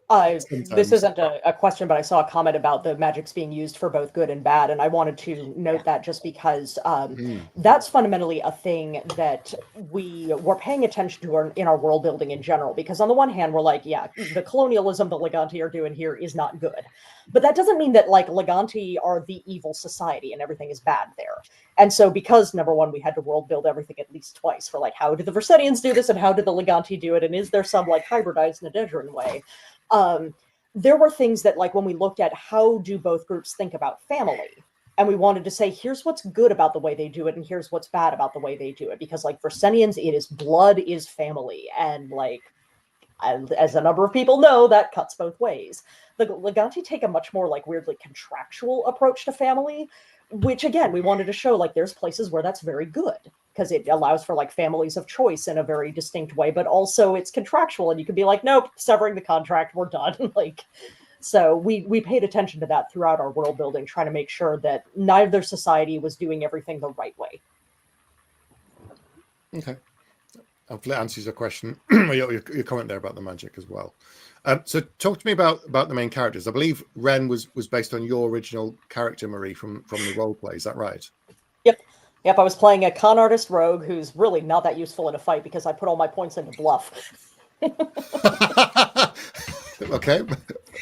This isn't a question, but I saw a comment about the magics being used for both good and bad, and I wanted to note that just because that's fundamentally a thing that we were paying attention to in our world building in general. Because on the one hand, we're like, yeah, the colonialism the Leganti are doing here is not good, but that doesn't mean that like Leganti are the evil society and everything is bad there. And so, because number one, we had to world build everything at least twice for like, how did the Versenians do this, and how did the Leganti do it, and is there some like hybridized Nadedran way? There were things that, like, when we looked at how do both groups think about family, and we wanted to say, here's what's good about the way they do it, and here's what's bad about the way they do it. Because, like, for Senians, it is blood is family, and, like, as a number of people know, that cuts both ways. The Leganti take a much more, like, weirdly contractual approach to family, which, again, we wanted to show, like, there's places where that's very good, because it allows for like families of choice in a very distinct way, but also it's contractual and you can be like, nope, severing the contract, we're done. Like, so we paid attention to that throughout our world building, trying to make sure that neither society was doing everything the right way. Okay. Hopefully that answers your question, your comment there about the magic as well. So talk to me about the main characters. I believe Ren was based on your original character, Marie, from the role play. Is that right? Yep, I was playing a con artist rogue who's really not that useful in a fight because I put all my points into bluff. Okay.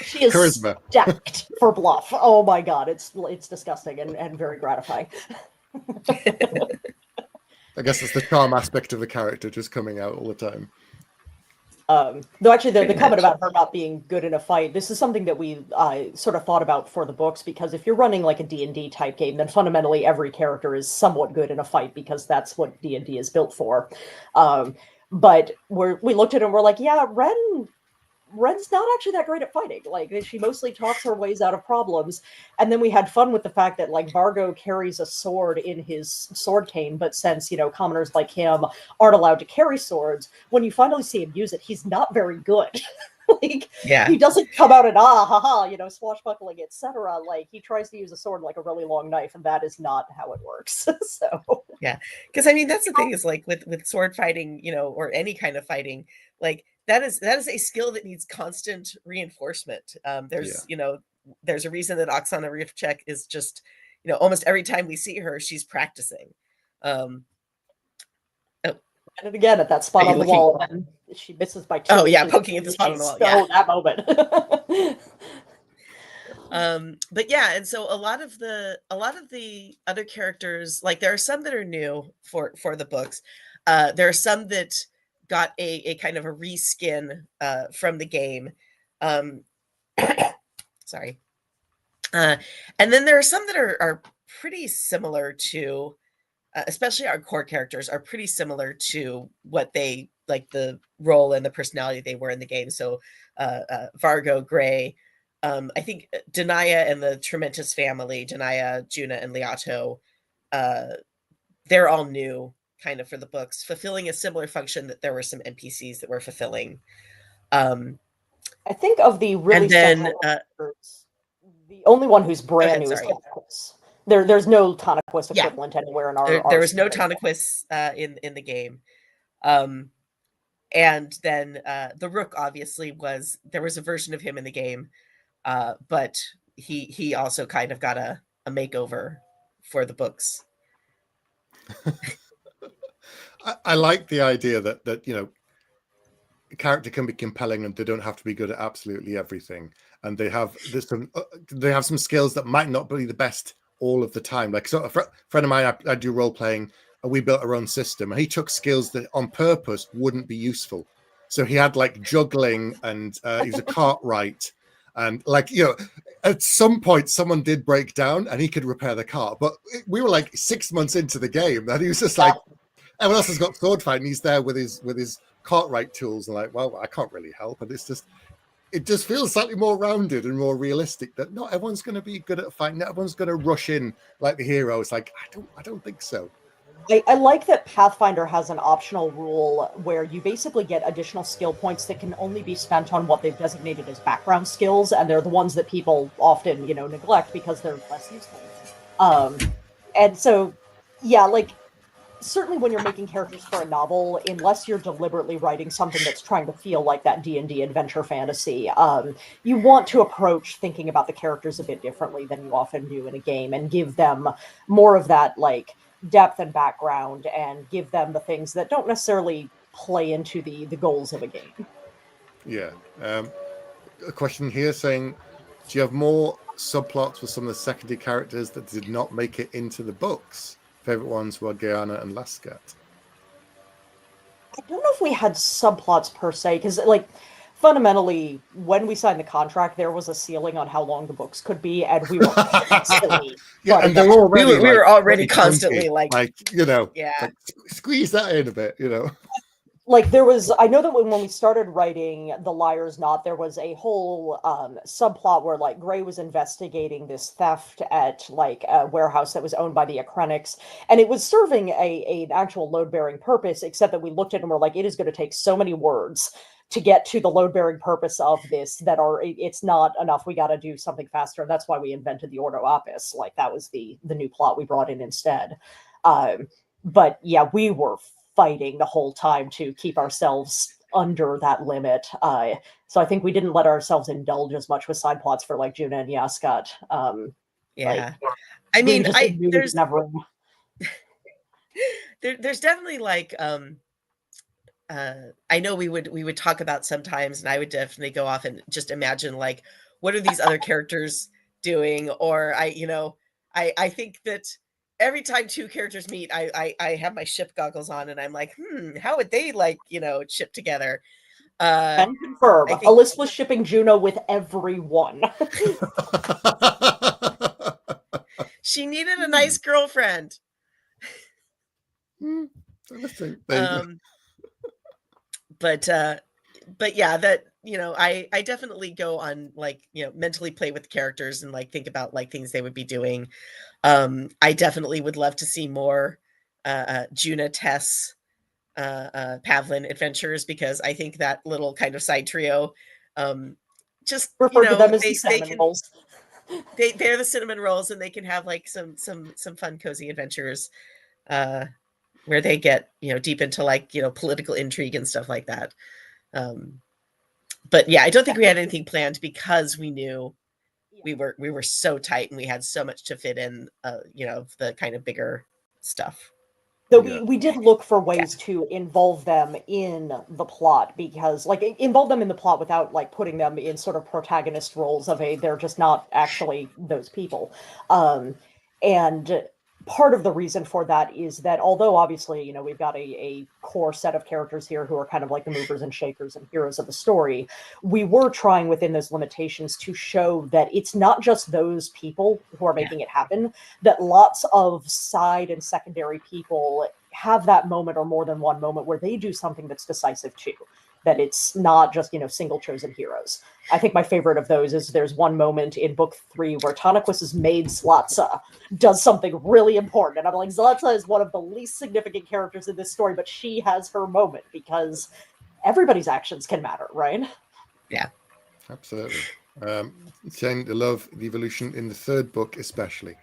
She is Charisma. stacked for bluff. Oh my god, it's disgusting and very gratifying. I guess it's the charm aspect of the character just coming out all the time. Though actually the comment about her not being good in a fight, this is something that we sort of thought about for the books, because if you're running like a D&D type game, then fundamentally every character is somewhat good in a fight because that's what D&D is built for. But we looked at it and we're like, yeah, Ren's not actually that great at fighting. Like, she mostly talks her ways out of problems. And then we had fun with the fact that, like, Vargo carries a sword in his sword cane, but since, you know, commoners like him aren't allowed to carry swords, when you finally see him use it, he's not very good. Like, Yeah. he doesn't come out and haha, you know, swashbuckling, etc. Like, he tries to use a sword like a really long knife, and that is not how it works. So Yeah, because I mean that's the thing is like with sword fighting, you know, or any kind of fighting, like that is a skill that needs constant reinforcement. There's you know, there's a reason that Oksana Rifchek is just, you know, almost every time we see her, she's practicing. and again at that spot on the wall, and she misses by 2 Oh yeah, inches. poking at the spot on the wall. Yeah, that moment. But yeah, and so a lot of the other characters, like there are some that are new for the books. There are some that got a kind of a reskin from the game. Sorry. And then there are some that are pretty similar to, especially our core characters are pretty similar to what they, like the role and the personality they were in the game. So Vargo, Gray, I think Denaya and the Trementus family, Denaya, Juna, and Liato, they're all new kind of for the books, fulfilling a similar function that there were some NPCs that were fulfilling. I think of the really central characters, the only one who's brand new is Tanaquist. There's no Tanaquist equivalent anywhere in our. There was no Tanaquist in the game. And then the Rook obviously there was a version of him in the game, but he also kind of got a makeover for the books. I like the idea that you know, a character can be compelling and they don't have to be good at absolutely everything, and they have some skills that might not be the best all of the time. Like, so a friend of mine, I do role playing, and we built our own system, and he took skills that on purpose wouldn't be useful. So he had like juggling, and he was a cartwright, and like, you know, at some point someone did break down and he could repair the cart, but we were like 6 months into the game and he was just like, everyone else has got sword fight and he's there with his cartwright tools, and like, well, I can't really help. And it just feels slightly more rounded and more realistic that not everyone's going to be good at fighting, not everyone's going to rush in like the hero. It's like, I don't think so. I like that Pathfinder has an optional rule where you basically get additional skill points that can only be spent on what they've designated as background skills, and they're the ones that people often, you know, neglect because they're less useful. And so, yeah, like certainly when you're making characters for a novel, unless you're deliberately writing something that's trying to feel like that D&D adventure fantasy, you want to approach thinking about the characters a bit differently than you often do in a game, and give them more of that like depth and background, and give them the things that don't necessarily play into the goals of a game. Yeah. A question here saying, do you have more subplots with some of the secondary characters that did not make it into the books? Favorite ones were Guyana and Lascat. I don't know if we had subplots per se, because like fundamentally, when we signed the contract, there was a ceiling on how long the books could be, and we were constantly Yeah, and they're butting up. already we were already 20, constantly like you know, yeah. like squeeze that in a bit, you know. Like there was, I know that when we started writing The Liar's Knot, there was a whole subplot where like Gray was investigating this theft at like a warehouse that was owned by the Acrenics, and it was serving an actual load-bearing purpose, except that we looked at it and were like, it is going to take so many words to get to the load-bearing purpose of this that it's not enough. We got to do something faster, and that's why we invented the Ordo Apis. Like that was the new plot we brought in instead. But yeah, we were fighting the whole time to keep ourselves under that limit. So I think we didn't let ourselves indulge as much with side plots for like Juna and Yaskat. Yeah. Like, I mean, there's never. There's definitely like I know we would talk about sometimes, and I would definitely go off and just imagine like, what are these other characters doing? Or I think that every time two characters meet, I have my ship goggles on, and I'm like, how would they like ship together? And confirm, Alyssa was shipping Juno with everyone. She needed a nice girlfriend. But yeah, that I definitely go on like mentally play with the characters and like think about like things they would be doing. I definitely would love to see more Juna, Tess, Pavlin adventures, because I think that little kind of side trio, just refer to them as the cinnamon rolls. They're the cinnamon rolls, and they can have like some fun cozy adventures where they get deep into like political intrigue and stuff like that. But yeah, I don't think we had anything planned, because we knew we were so tight and we had so much to fit in, the kind of bigger stuff. Though we did look for ways to involve them in the plot, because like involve them in the plot without like putting them in sort of protagonist roles of they're just not actually those people. And part of the reason for that is that although obviously, we've got a core set of characters here who are kind of like the movers and shakers and heroes of the story, we were trying within those limitations to show that it's not just those people who are making it happen, that lots of side and secondary people have that moment or more than one moment where they do something that's decisive too. That it's not just, single chosen heroes. I think my favorite of those is there's one moment in book 3 where Toniquus's maid Zlatza does something really important. And I'm like, Zlatza is one of the least significant characters in this story, but she has her moment because everybody's actions can matter, right? Yeah. Absolutely. Saying the love, the evolution in the 3rd book, especially.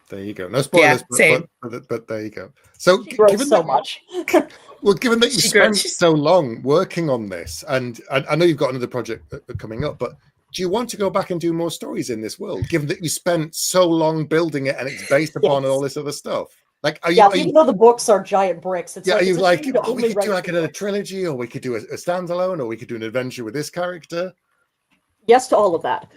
There you go. No spoilers, but there you go. So, given so much. Well, given that you spent so long working on this, and I know you've got another project coming up, but do you want to go back and do more stories in this world, given that you spent so long building it and it's based upon all this other stuff? Like, even though the books are giant bricks, it's we could do like a trilogy, or we could do a standalone, or we could do an adventure with this character? Yes to all of that.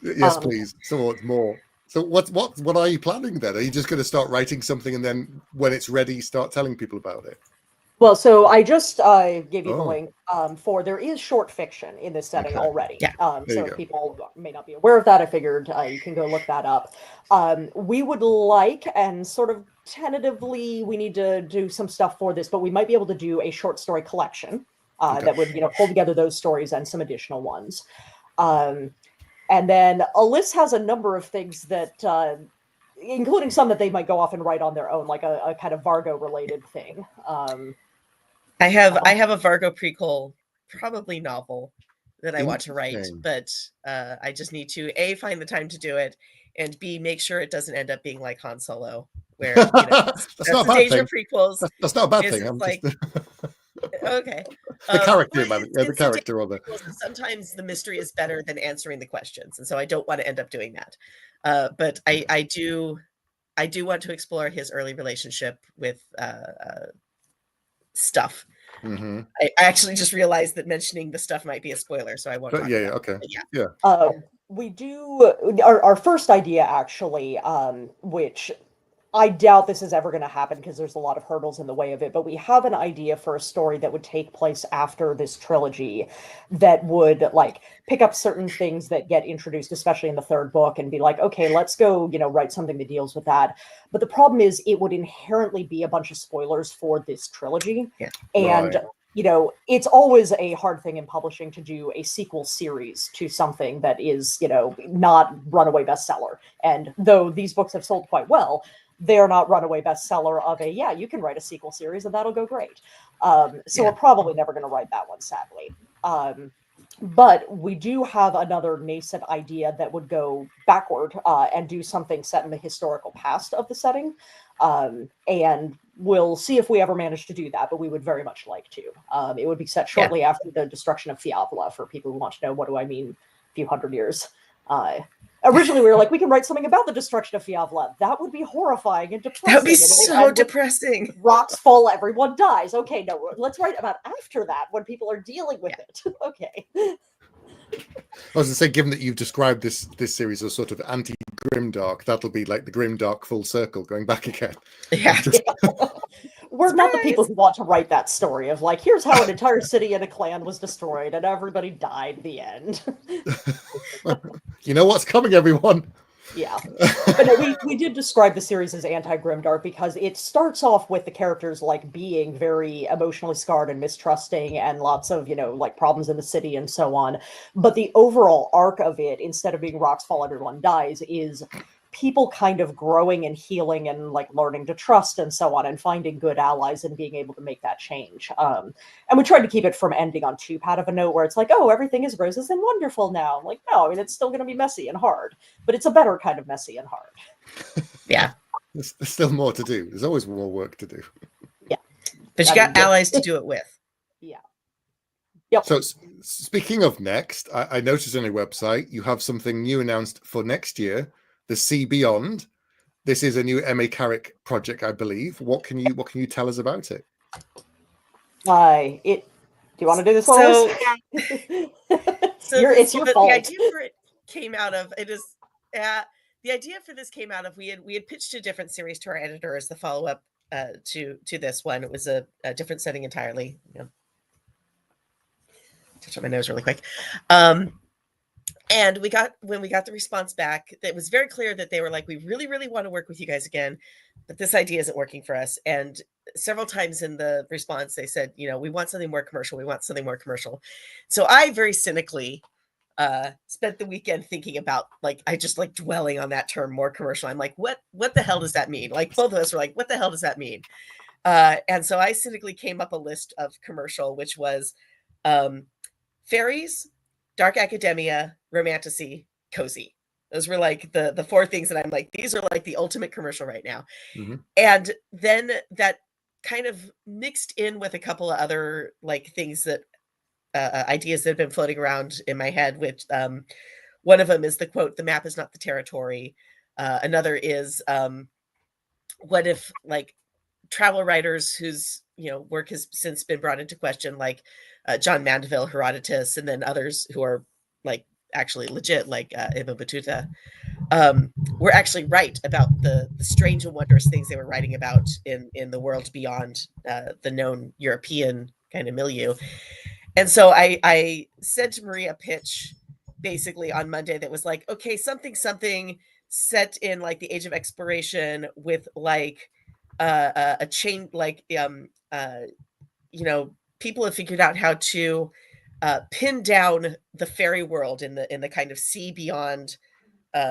Yes, please. So what's more? So what are you planning then? Are you just going to start writing something and then when it's ready, start telling people about it? Well, so I just gave you the link for there is short fiction in this setting already. Yeah. So if people may not be aware of that, I figured you can go look that up. We would like, and sort of tentatively, we need to do some stuff for this, but we might be able to do a short story collection that would pull together those stories and some additional ones. And then Alyssa has a number of things that, including some that they might go off and write on their own, like a kind of Vargo-related thing. I have a Vargo prequel, probably novel, that I want to write, Interesting. but I just need to A, find the time to do it, and B, make sure it doesn't end up being like Han Solo, where That's that's not a the bad danger thing. of prequels. That's not a bad Is thing. it's I'm like just okay, the character, but man. Yeah, the it's the danger character of of it. prequels. Sometimes the mystery is better than answering the questions, and so I don't want to end up doing that. But I do want to explore his early relationship with stuff. Mm-hmm. I actually just realized that mentioning the stuff might be a spoiler, so I won't talk Yeah, about okay. it. But yeah. Yeah. We do our first idea actually, which I doubt this is ever going to happen because there's a lot of hurdles in the way of it, but we have an idea for a story that would take place after this trilogy that would like pick up certain things that get introduced, especially in the third book, and be like, okay, let's go, write something that deals with that. But the problem is it would inherently be a bunch of spoilers for this trilogy. Yeah. And Right. it's always a hard thing in publishing to do a sequel series to something that is, not runaway bestseller. And though these books have sold quite well, they're not runaway bestseller of you can write a sequel series and that'll go great. So we're probably never going to write that one, sadly. But we do have another nascent idea that would go backward and do something set in the historical past of the setting. And we'll see if we ever manage to do that, but we would very much like to. It would be set shortly after the destruction of Fiavla, for people who want to know what do I mean a few hundred years. Originally, we were like, we can write something about the destruction of Fiavla. That would be horrifying and depressing. That would be so depressing. Rocks fall, everyone dies. Okay, no, let's write about after that when people are dealing with it. Okay. I was going to say, given that you've described this series as sort of anti-grimdark, that'll be like the grimdark full circle going back again. Yeah. We're not the people who want to write that story of like, here's how an entire city and a clan was destroyed and everybody died, the end. You know what's coming, everyone. Yeah. But no, we did describe the series as anti-grimdark because it starts off with the characters like being very emotionally scarred and mistrusting and lots of, like problems in the city and so on. But the overall arc of it, instead of being rocks fall, everyone dies, is people kind of growing and healing and like learning to trust and so on and finding good allies and being able to make that change. And we tried to keep it from ending on too pat of a note where it's like, oh, everything is roses and wonderful now. I'm like, no, I mean, it's still going to be messy and hard, but it's a better kind of messy and hard. Yeah. There's still more to do. There's always more work to do. Yeah. But you got allies to do it with. Yeah. Yep. So speaking of next, I noticed on your website, you have something new announced for next year. The Sea Beyond. This is a new M.A. Carrick project, I believe. What can you tell us about it? Do you want to do this one? So it's your fault. The idea for it came out of the idea for this came out of we had pitched a different series to our editor as the follow up to this one. It was a different setting entirely. Touch on my nose really quick. And when we got the response back, it was very clear that they were like, we really, really want to work with you guys again, but this idea isn't working for us. And several times in the response, they said, we want something more commercial. We want something more commercial. So I very cynically spent the weekend thinking about, like, I just like dwelling on that term, more commercial. I'm like, what the hell does that mean? Like, both of us were like, what the hell does that mean? And so I cynically came up a list of commercial, which was fairies, dark academia, romantasy, cozy. Those were like the four things that I'm like, these are like the ultimate commercial right now. Mm-hmm. And then that kind of mixed in with a couple of other like things that ideas that have been floating around in my head, which one of them is the quote, "The map is not the territory." Another is what if like travel writers whose work has since been brought into question, like John Mandeville, Herodotus, and then others who are like actually legit, like Ibn Battuta, were actually right about the strange and wondrous things they were writing about in the world beyond the known European kind of milieu. And so I sent Marie a pitch basically on Monday that was like, okay, something set in like the Age of Exploration with like a chain, like people have figured out how to pin down the fairy world in the kind of sea beyond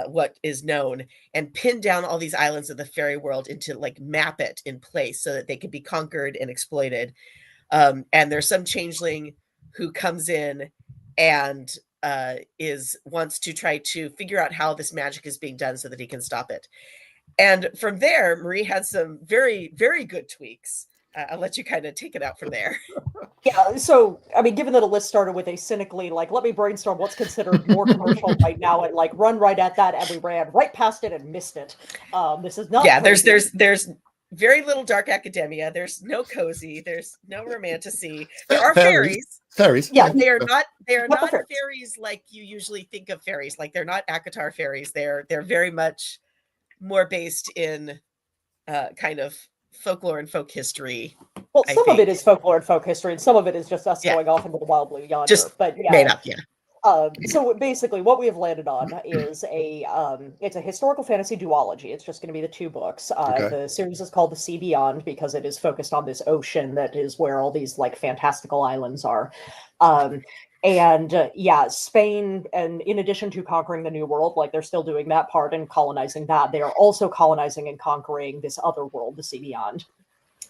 what is known, and pin down all these islands of the fairy world into like map it in place so that they could be conquered and exploited. And there's some changeling who comes in and wants to try to figure out how this magic is being done so that he can stop it. And from there, Marie had some very, very good tweaks. I'll let you kind of take it out from there. Yeah, so, I mean, given that a list started with a cynically, like, let me brainstorm what's considered more commercial right now, and, like, run right at that, and we ran right past it and missed it. This is not there's very little dark academia. There's no cozy. There's no romantasy. There are fairies. Fairies. Yeah. They are not fairies. fairies like you usually think of fairies. Like, they're not ACOTAR fairies. They're very much more based in kind of folklore and folk history. Well, some of it is folklore and folk history, and some of it is just us going off into the wild blue yonder. Just but yeah, made up, yeah. So basically, what we have landed on is it's a historical fantasy duology. It's just going to be the 2 books. The series is called The Sea Beyond because it is focused on this ocean that is where all these like fantastical islands are. Spain, and in addition to conquering the New World, like they're still doing that part and colonizing that, they are also colonizing and conquering this other world, the Sea Beyond.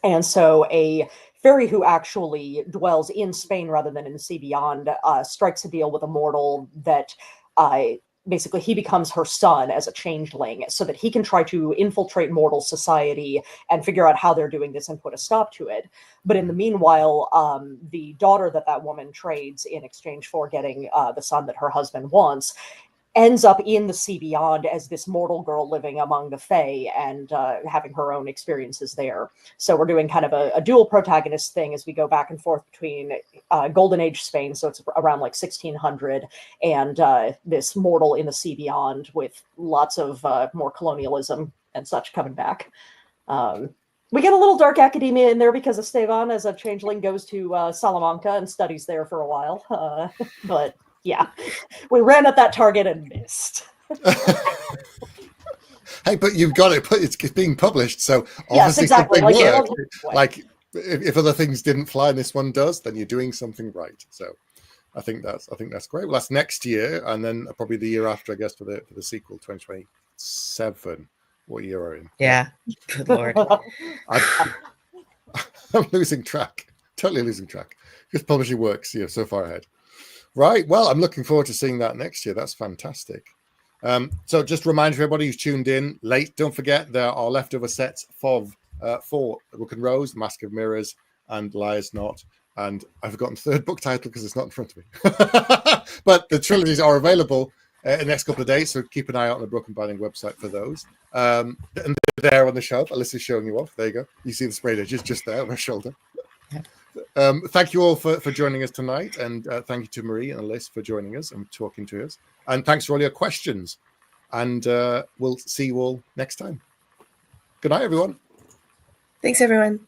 And so a fairy who actually dwells in Spain rather than in the Sea Beyond strikes a deal with a mortal that basically he becomes her son as a changeling so that he can try to infiltrate mortal society and figure out how they're doing this and put a stop to it. But in the meanwhile, the daughter that woman trades in exchange for getting the son that her husband wants ends up in the Sea Beyond as this mortal girl living among the Fae and having her own experiences there. So we're doing kind of a dual protagonist thing as we go back and forth between Golden Age Spain, so it's around like 1600, and this mortal in the Sea Beyond with lots of more colonialism and such coming back. We get a little dark academia in there because Esteban, as a changeling, goes to Salamanca and studies there for a while. But yeah, we ran at that target and missed. Hey, but you've got it. It's being published, so obviously yes, exactly. Like if other things didn't fly and this one does, then you're doing something right. So I think that's great. Well, that's next year, and then probably the year after, I guess, for the sequel, 2027. What year are we in? Yeah. Good Lord. I'm losing track. Totally losing track. Because publishing works, so far ahead. Right. Well, I'm looking forward to seeing that next year. That's fantastic. So just remind everybody who's tuned in late, don't forget there are leftover sets for Rook and Rose, Mask of Mirrors, and Liars Not. And I've forgotten the 3rd book title because it's not in front of me. But the trilogies are available in the next couple of days, so keep an eye out on the Broken Binding website for those. And they're there on the shelf. Alyssa's showing you off. There you go. You see the sprayed edges just there on her shoulder. Thank you all for joining us tonight, and thank you to Marie and Alyssa for joining us and talking to us, and thanks for all your questions, and we'll see you all next time. Good night, everyone. Thanks, everyone.